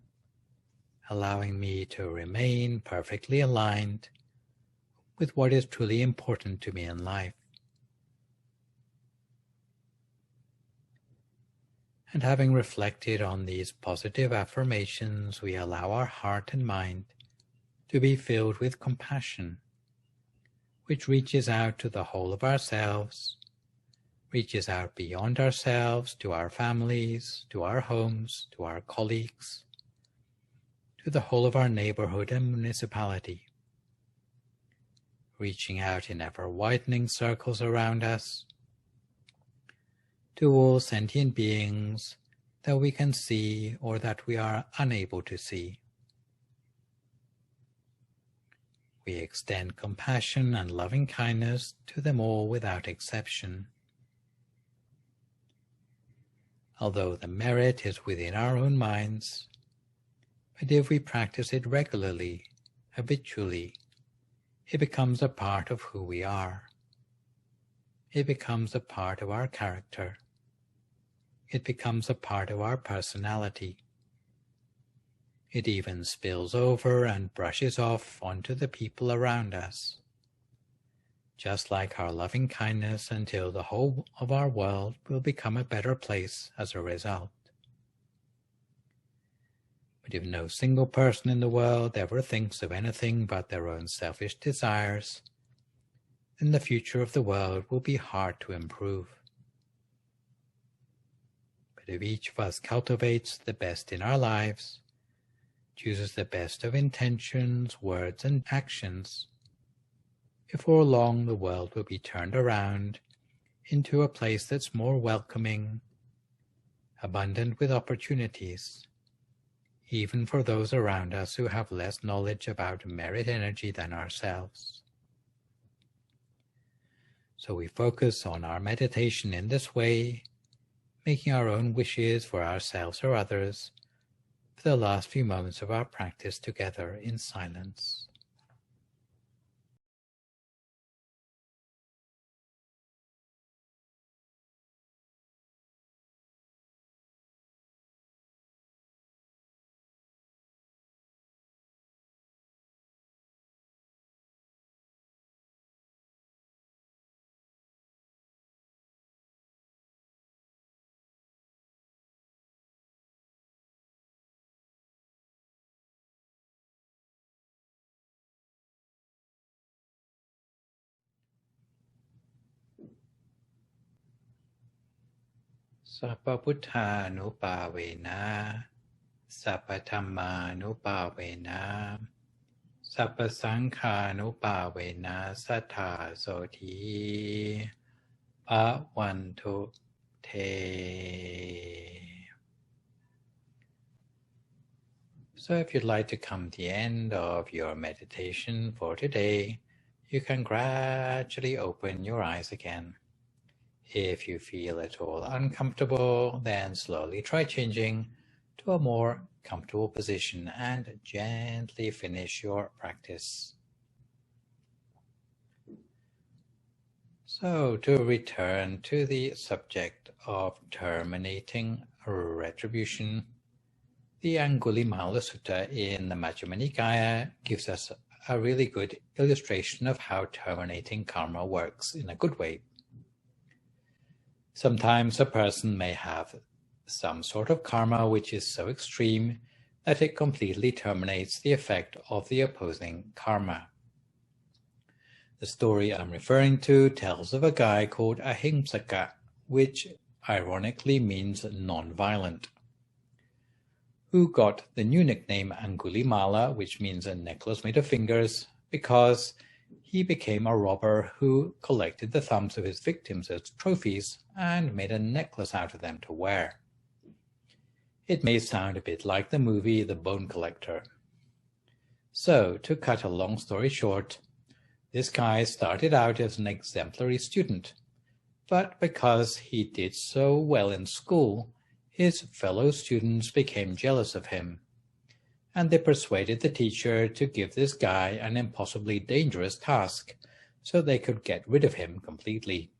S1: allowing me to remain perfectly aligned with what is truly important to me in life. And having reflected on these positive affirmations, we allow our heart and mind to be filled with compassion, which reaches out to the whole of ourselves, reaches out beyond ourselves to our families, to our homes, to our colleagues, to the whole of our neighborhood and municipality, reaching out in ever-widening circles around us, to all sentient beings that we can see or that we are unable to see. We extend compassion and loving kindness to them all without exception. Although the merit is within our own minds, but if we practice it regularly, habitually, it becomes a part of who we are. It becomes a part of our character. It becomes a part of our personality. It even spills over and brushes off onto the people around us, just like our loving kindness, until the whole of our world will become a better place as a result. But if no single person in the world ever thinks of anything but their own selfish desires, then the future of the world will be hard to improve. But if each of us cultivates the best in our lives, chooses the best of intentions, words, and actions, before long the world will be turned around into a place that's more welcoming, abundant with opportunities, even for those around us who have less knowledge about merit energy than ourselves. So we focus on our meditation in this way, making our own wishes for ourselves or others for the last few moments of our practice together in silence. Sappa Buddhanupavena, Sappa Dhammanupavena, Sappa Sankhanupavena Sattha Soti Bhavantu Te. So if you'd like to come to the end of your meditation for today, you can gradually open your eyes again. If you feel at all uncomfortable, then slowly try changing to a more comfortable position and gently finish your practice. So to return to the subject of terminating retribution, the Angulimala Sutta in the Majjhima Nikaya gives us a really good illustration of how terminating karma works in a good way. Sometimes a person may have some sort of karma which is so extreme that it completely terminates the effect of the opposing karma. The story I'm referring to tells of a guy called Ahimsaka, which ironically means non-violent, who got the new nickname Angulimala, which means a necklace made of fingers, because he became a robber who collected the thumbs of his victims as trophies and made a necklace out of them to wear. It may sound a bit like the movie The Bone Collector. So, to cut a long story short, this guy started out as an exemplary student, but because he did so well in school, his fellow students became jealous of him, and they persuaded the teacher to give this guy an impossibly dangerous task so they could get rid of him completely.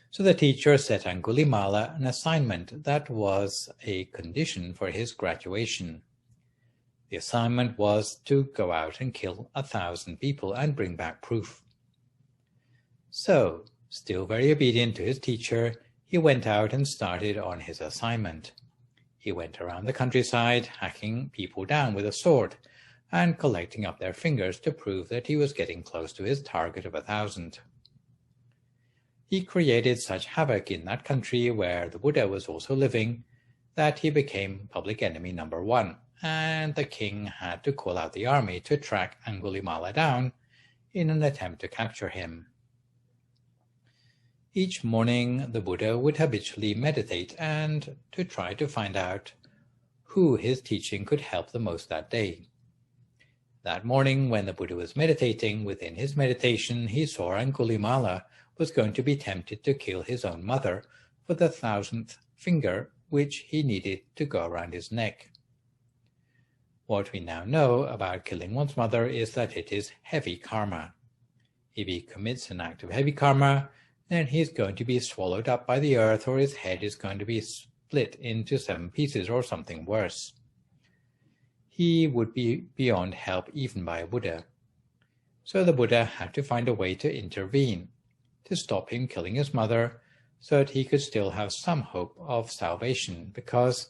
S1: So the teacher set Angulimala an assignment that was a condition for his graduation. The assignment was to go out and kill 1,000 people and bring back proof. So, still very obedient to his teacher, he went out and started on his assignment. He went around the countryside, hacking people down with a sword and collecting up their fingers to prove that he was getting close to his target of 1,000. He created such havoc in that country where the Buddha was also living that he became public enemy number 1, and the king had to call out the army to track Angulimala down in an attempt to capture him. Each morning, the Buddha would habitually meditate and to try to find out who his teaching could help the most that day. That morning, when the Buddha was meditating, within his meditation, he saw Angulimala was going to be tempted to kill his own mother for the 1,000th finger, which he needed to go around his neck. What we now know about killing one's mother is that it is heavy karma. If he commits an act of heavy karma, then he is going to be swallowed up by the earth, or his head is going to be split into 7 pieces or something worse. He would be beyond help even by a Buddha. So the Buddha had to find a way to intervene, to stop him killing his mother, so that he could still have some hope of salvation, because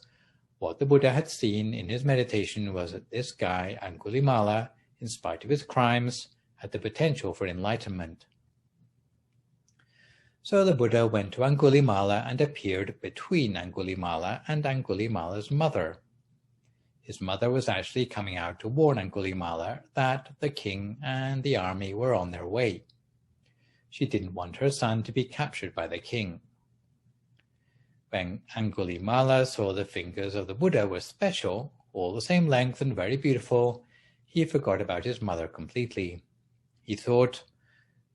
S1: what the Buddha had seen in his meditation was that this guy, Angulimala, in spite of his crimes, had the potential for enlightenment. So the Buddha went to Angulimala and appeared between Angulimala and Angulimala's mother. His mother was actually coming out to warn Angulimala that the king and the army were on their way. She didn't want her son to be captured by the king. When Angulimala saw the fingers of the Buddha were special, all the same length and very beautiful, he forgot about his mother completely. He thought,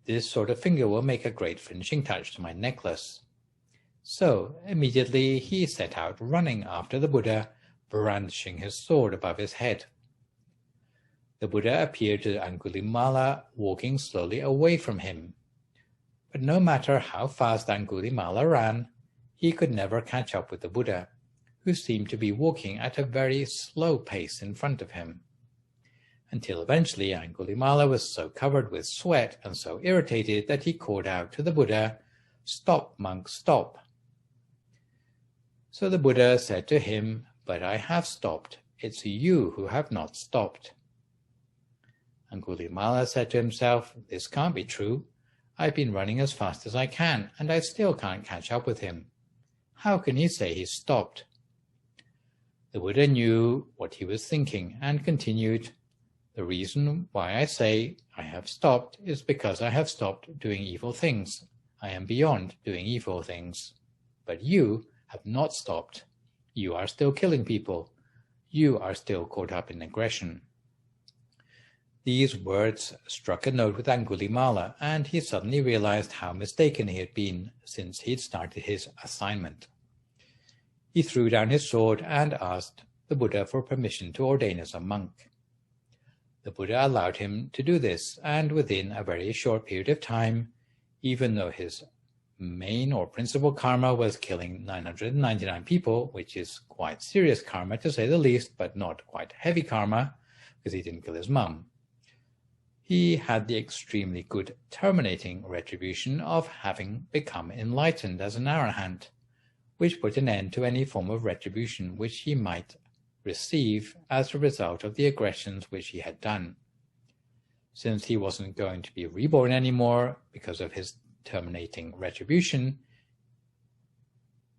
S1: this sort of finger will make a great finishing touch to my necklace. So immediately he set out running after the Buddha, brandishing his sword above his head. The Buddha appeared to Angulimala, walking slowly away from him. But no matter how fast Angulimala ran, he could never catch up with the Buddha, who seemed to be walking at a very slow pace in front of him. Until eventually Angulimala was so covered with sweat and so irritated that he called out to the Buddha, "Stop, monk, stop." So the Buddha said to him, "But I have stopped. It's you who have not stopped." Angulimala said to himself, "This can't be true. I've been running as fast as I can, and I still can't catch up with him. How can he say he's stopped?" The Buddha knew what he was thinking and continued, "The reason why I say I have stopped is because I have stopped doing evil things. I am beyond doing evil things. But you have not stopped. You are still killing people. You are still caught up in aggression." These words struck a note with Angulimala, and he suddenly realized how mistaken he had been since he had started his assignment. He threw down his sword and asked the Buddha for permission to ordain as a monk. The Buddha allowed him to do this, and within a very short period of time, even though his main or principal karma was killing 999 people, which is quite serious karma to say the least, but not quite heavy karma, because he didn't kill his mum, he had the extremely good terminating retribution of having become enlightened as an arahant, which put an end to any form of retribution which he might receive as a result of the aggressions which he had done. Since he wasn't going to be reborn anymore because of his terminating retribution,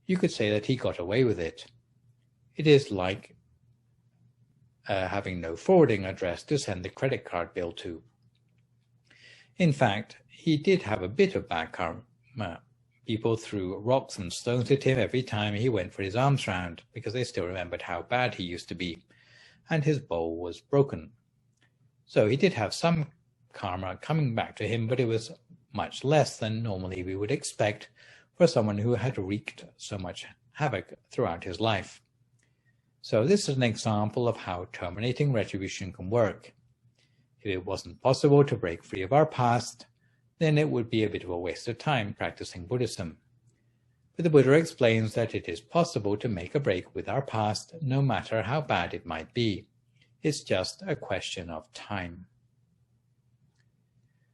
S1: you could say that he got away with it. It is like having no forwarding address to send the credit card bill to. In fact, he did have a bit of bad karma. People threw rocks and stones at him every time he went for his alms round, because they still remembered how bad he used to be, and his bowl was broken. So he did have some karma coming back to him, but it was much less than normally we would expect for someone who had wreaked so much havoc throughout his life. So this is an example of how terminating retribution can work. If it wasn't possible to break free of our past, then it would be a bit of a waste of time practicing Buddhism. But the Buddha explains that it is possible to make a break with our past, no matter how bad it might be. It's just a question of time.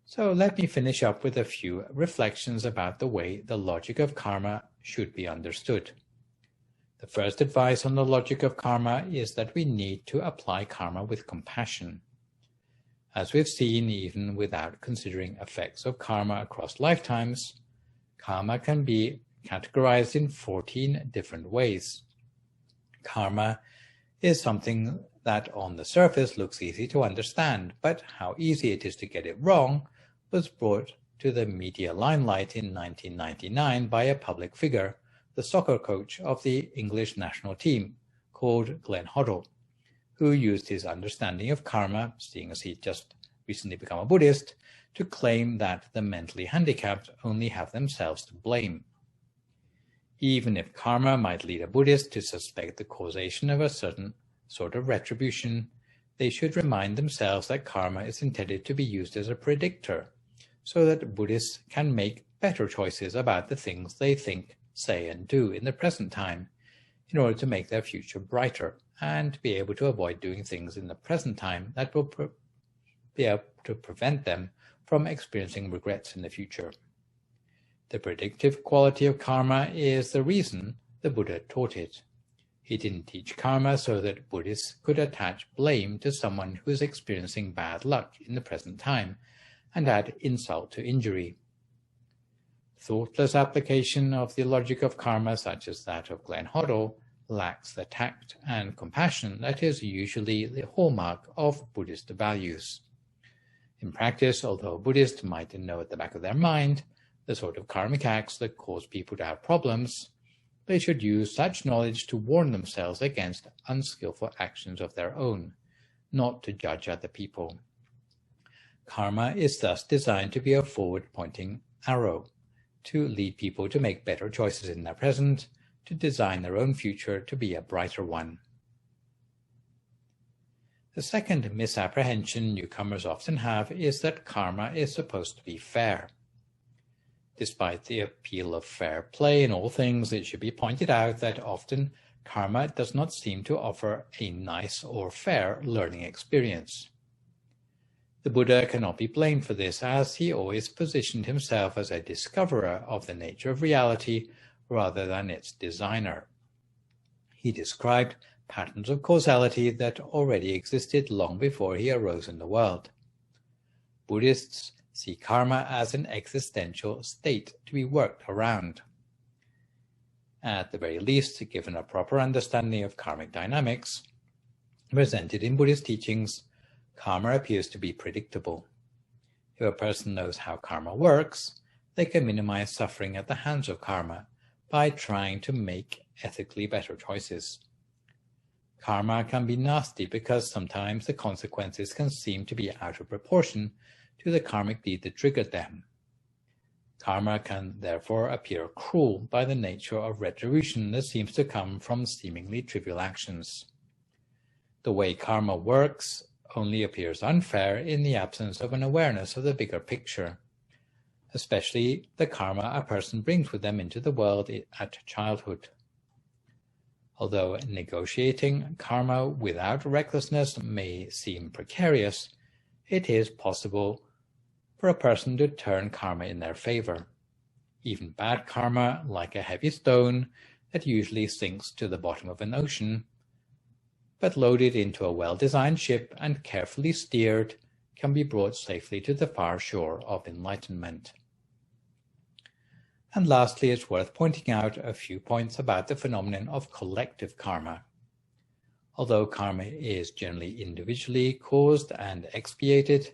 S1: So let me finish up with a few reflections about the way the logic of karma should be understood. The first advice on the logic of karma is that we need to apply karma with compassion. As we've seen, even without considering effects of karma across lifetimes, karma can be categorized in 14 different ways. Karma is something that on the surface looks easy to understand, but how easy it is to get it wrong was brought to the media limelight in 1999 by a public figure, the soccer coach of the English national team, called Glenn Hoddle, who used his understanding of karma, seeing as he'd just recently become a Buddhist, to claim that the mentally handicapped only have themselves to blame. Even if karma might lead a Buddhist to suspect the causation of a certain sort of retribution, they should remind themselves that karma is intended to be used as a predictor, so that Buddhists can make better choices about the things they think, say, and do in the present time, in order to make their future brighter, and be able to avoid doing things in the present time that will be able to prevent them from experiencing regrets in the future. The predictive quality of karma is the reason the Buddha taught it. He didn't teach karma so that Buddhists could attach blame to someone who is experiencing bad luck in the present time and add insult to injury. Thoughtless application of the logic of karma, such as that of Glenn Hoddle, lacks the tact and compassion that is usually the hallmark of Buddhist values. In practice, although Buddhists might know at the back of their mind the sort of karmic acts that cause people to have problems, they should use such knowledge to warn themselves against unskillful actions of their own, not to judge other people. Karma is thus designed to be a forward-pointing arrow, to lead people to make better choices in their present, to design their own future to be a brighter one. The second misapprehension newcomers often have is that karma is supposed to be fair. Despite the appeal of fair play in all things, it should be pointed out that often karma does not seem to offer a nice or fair learning experience. The Buddha cannot be blamed for this, as he always positioned himself as a discoverer of the nature of reality rather than its designer. He described patterns of causality that already existed long before he arose in the world. Buddhists see karma as an existential state to be worked around. At the very least, given a proper understanding of karmic dynamics presented in Buddhist teachings, karma appears to be predictable. If a person knows how karma works, they can minimize suffering at the hands of karma by trying to make ethically better choices. Karma can be nasty because sometimes the consequences can seem to be out of proportion to the karmic deed that triggered them. Karma can therefore appear cruel by the nature of retribution that seems to come from seemingly trivial actions. The way karma works only appears unfair in the absence of an awareness of the bigger picture, especially the karma a person brings with them into the world at childhood. Although negotiating karma without recklessness may seem precarious, it is possible for a person to turn karma in their favor. Even bad karma, like a heavy stone that usually sinks to the bottom of an ocean, but loaded into a well-designed ship and carefully steered, can be brought safely to the far shore of enlightenment. And lastly, it's worth pointing out a few points about the phenomenon of collective karma. Although karma is generally individually caused and expiated,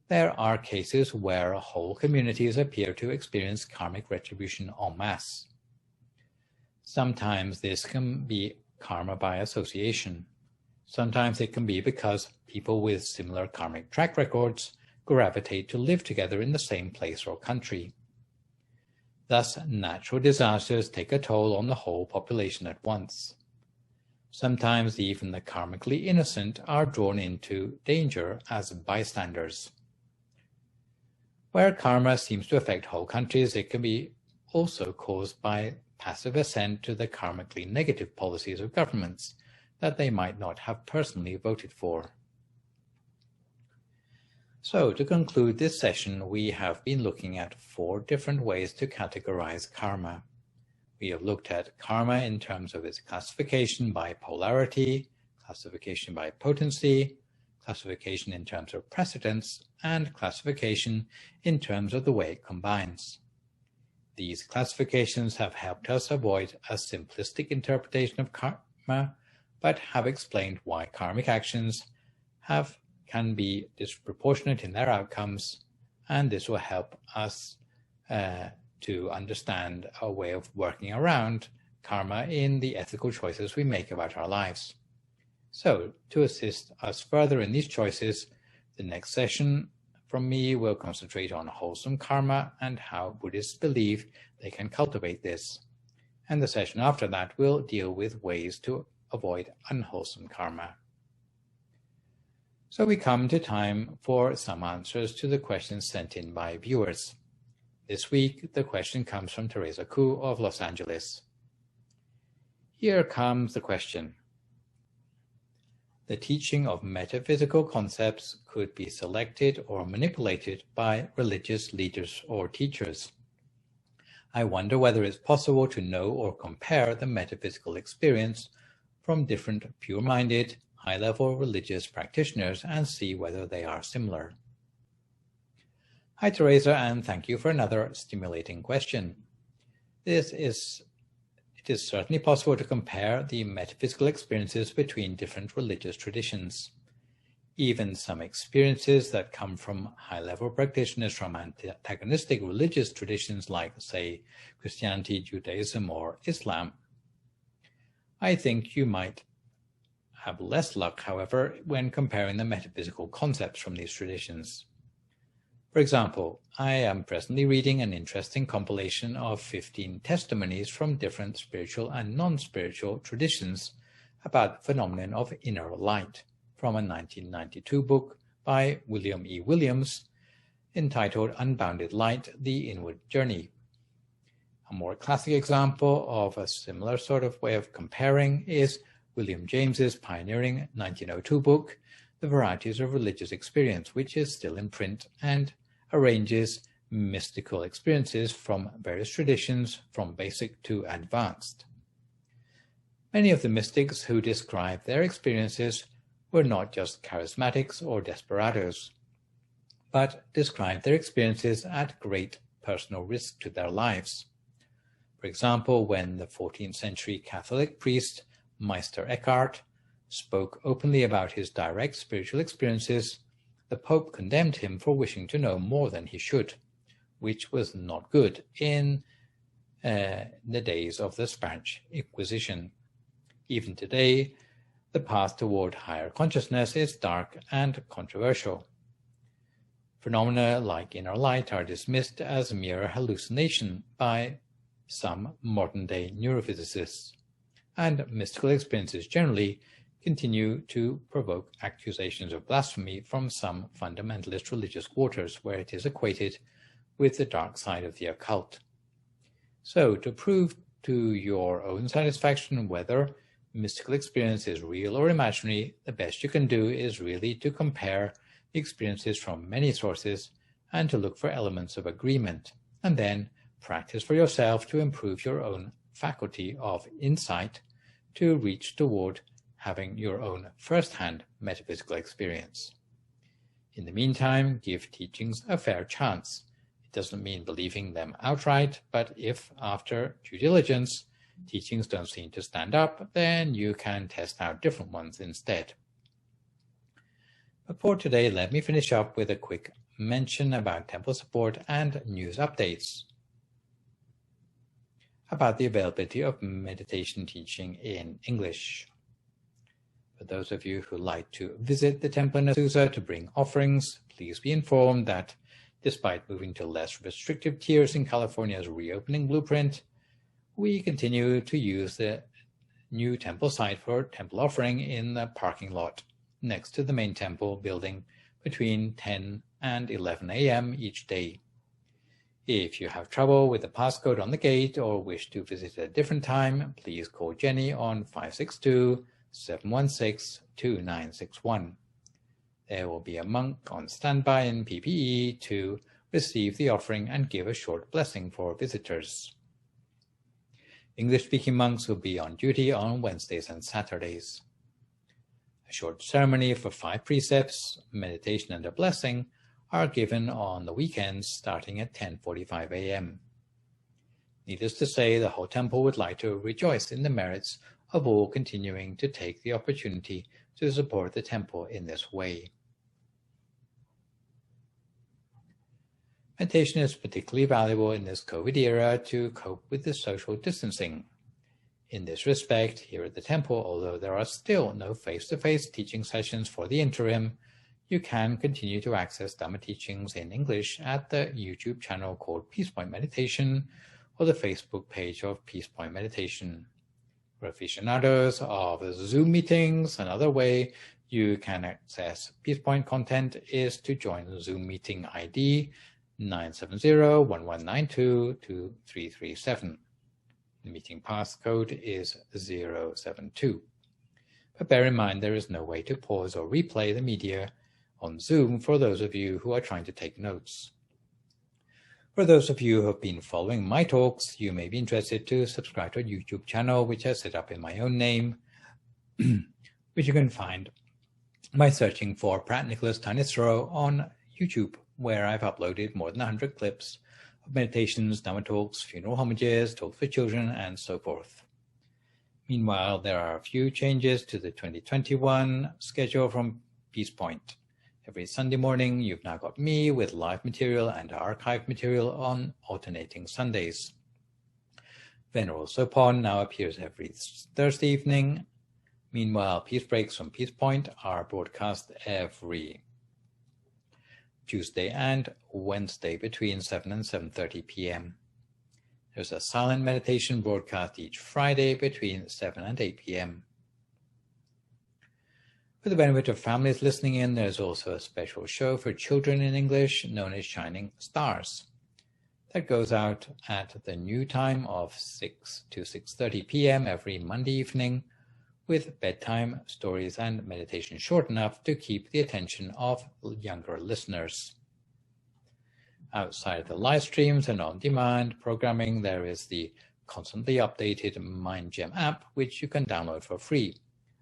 S1: there are cases where whole communities appear to experience karmic retribution en masse. Sometimes this can be karma by association. Sometimes it can be because people with similar karmic track records gravitate to live together in the same place or country. Thus, natural disasters take a toll on the whole population at once. Sometimes even the karmically innocent are drawn into danger as bystanders. Where karma seems to affect whole countries, it can be also caused by passive assent to the karmically negative policies of governments that they might not have personally voted for. So, to conclude this session, we have been looking at 4 different ways to categorize karma. We have looked at karma in terms of its classification by polarity, classification by potency, classification in terms of precedence, and classification in terms of the way it combines. These classifications have helped us avoid a simplistic interpretation of karma, but have explained why karmic actions can be disproportionate in their outcomes, and this will help us to understand a way of working around karma in the ethical choices we make about our lives. So, to assist us further in these choices, the next session from me will concentrate on wholesome karma and how Buddhists believe they can cultivate this. And the session after that will deal with ways to avoid unwholesome karma. So we come to time for some answers to the questions sent in by viewers. This week, the question comes from Teresa Ku of Los Angeles. Here comes the question. The teaching of metaphysical concepts could be selected or manipulated by religious leaders or teachers. I wonder whether it's possible to know or compare the metaphysical experience from different pure-minded, high-level religious practitioners and see whether they are similar. Hi Teresa, and thank you for another stimulating question. It is certainly possible to compare the metaphysical experiences between different religious traditions. Even some experiences that come from high-level practitioners from antagonistic religious traditions like, say, Christianity, Judaism, or Islam. I think you might have less luck, however, when comparing the metaphysical concepts from these traditions. For example, I am presently reading an interesting compilation of 15 testimonies from different spiritual and non-spiritual traditions about the phenomenon of inner light from a 1992 book by William E. Williams entitled Unbounded Light, The Inward Journey. A more classic example of a similar sort of way of comparing is William James's pioneering 1902 book, The Varieties of Religious Experience, which is still in print and arranges mystical experiences from various traditions from basic to advanced. Many of the mystics who describe their experiences were not just charismatics or desperados, but described their experiences at great personal risk to their lives. For example, when the 14th century Catholic priest Meister Eckhart spoke openly about his direct spiritual experiences, the Pope condemned him for wishing to know more than he should, which was not good in the days of the Spanish Inquisition. Even today, the path toward higher consciousness is dark and controversial. Phenomena like inner light are dismissed as mere hallucination by some modern-day neurophysicists, and mystical experiences generally continue to provoke accusations of blasphemy from some fundamentalist religious quarters where it is equated with the dark side of the occult. So, to prove to your own satisfaction whether mystical experience is real or imaginary, the best you can do is really to compare the experiences from many sources and to look for elements of agreement, and then practice for yourself to improve your own faculty of insight to reach toward having your own first-hand metaphysical experience. In the meantime, give teachings a fair chance. It doesn't mean believing them outright, but if, after due diligence, teachings don't seem to stand up, then you can test out different ones instead. But for today, let me finish up with a quick mention about temple support and news updates about the availability of meditation teaching in English. For those of you who like to visit the temple in Azusa to bring offerings, please be informed that despite moving to less restrictive tiers in California's reopening blueprint, we continue to use the new temple site for temple offering in the parking lot next to the main temple building between 10 and 11 a.m. each day. If you have trouble with the passcode on the gate or wish to visit at a different time, please call Jenny on 562-716-2961. There will be a monk on standby in PPE to receive the offering and give a short blessing for visitors. English-speaking monks will be on duty on Wednesdays and Saturdays. A short ceremony for 5 precepts, meditation and a blessing are given on the weekends starting at 10:45 a.m. Needless to say, the whole temple would like to rejoice in the merits of all continuing to take the opportunity to support the temple in this way. Meditation is particularly valuable in this COVID era to cope with the social distancing. In this respect, here at the temple, although there are still no face-to-face teaching sessions for the interim, you can continue to access Dhamma teachings in English at the YouTube channel called Peace Point Meditation or the Facebook page of Peace Point Meditation. For aficionados of Zoom meetings, another way you can access Peace Point content is to join the Zoom meeting ID 970-1192-2337. The meeting passcode is 072. But bear in mind there is no way to pause or replay the media on Zoom for those of you who are trying to take notes. For those of you who have been following my talks, you may be interested to subscribe to a YouTube channel which I set up in my own name, which you can find by searching for Phra Nicholas Thanissaro on YouTube where I've uploaded more than 100 clips of meditations, Dhamma talks, funeral homages, talks for children, and so forth. Meanwhile, there are a few changes to the 2021 schedule from Peace Point. Every Sunday morning, you've now got me with live material and archive material on alternating Sundays. Venerable Sopon now appears every Thursday evening. Meanwhile, Peace Breaks from Peace Point are broadcast every Tuesday and Wednesday between 7 and 7:30 p.m. There's a silent meditation broadcast each Friday between 7 and 8 p.m. For the benefit of families listening in, there's also a special show for children in English known as Shining Stars. That goes out at the new time of 6 to 6:30 p.m. every Monday evening, with bedtime stories and meditation short enough to keep the attention of younger listeners. Outside the live streams and on-demand programming, there is the constantly updated MindGem app, which you can download for free,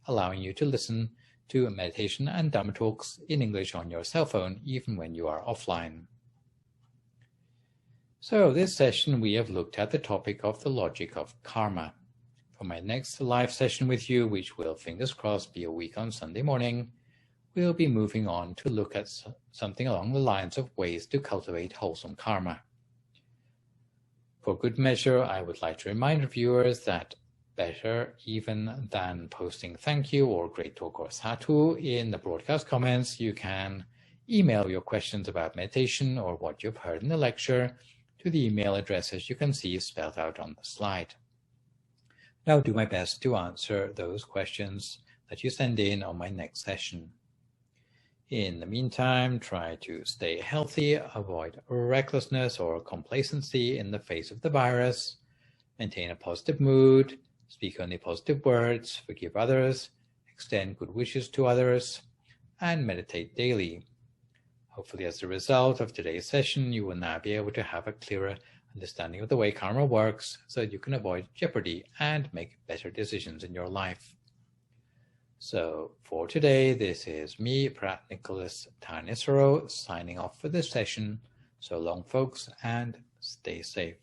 S1: allowing you to listen to meditation and Dhamma talks in English on your cell phone, even when you are offline. So this session, we have looked at the topic of the logic of karma. For my next live session with you, which will, fingers crossed, be a week on Sunday morning, we'll be moving on to look at something along the lines of ways to cultivate wholesome karma. For good measure, I would like to remind viewers that better even than posting thank you or great talk or sadhu in the broadcast comments, you can email your questions about meditation or what you've heard in the lecture to the email addresses you can see spelled out on the slide. Now I'll do my best to answer those questions that you send in on my next session. In the meantime, try to stay healthy, avoid recklessness or complacency in the face of the virus, maintain a positive mood, speak only positive words, forgive others, extend good wishes to others, and meditate daily. Hopefully, as a result of today's session, you will now be able to have a clearer understanding of the way karma works so that you can avoid jeopardy and make better decisions in your life. So for today, this is me, Phra Nicholas Thanissaro, signing off for this session. So long, folks, and stay safe.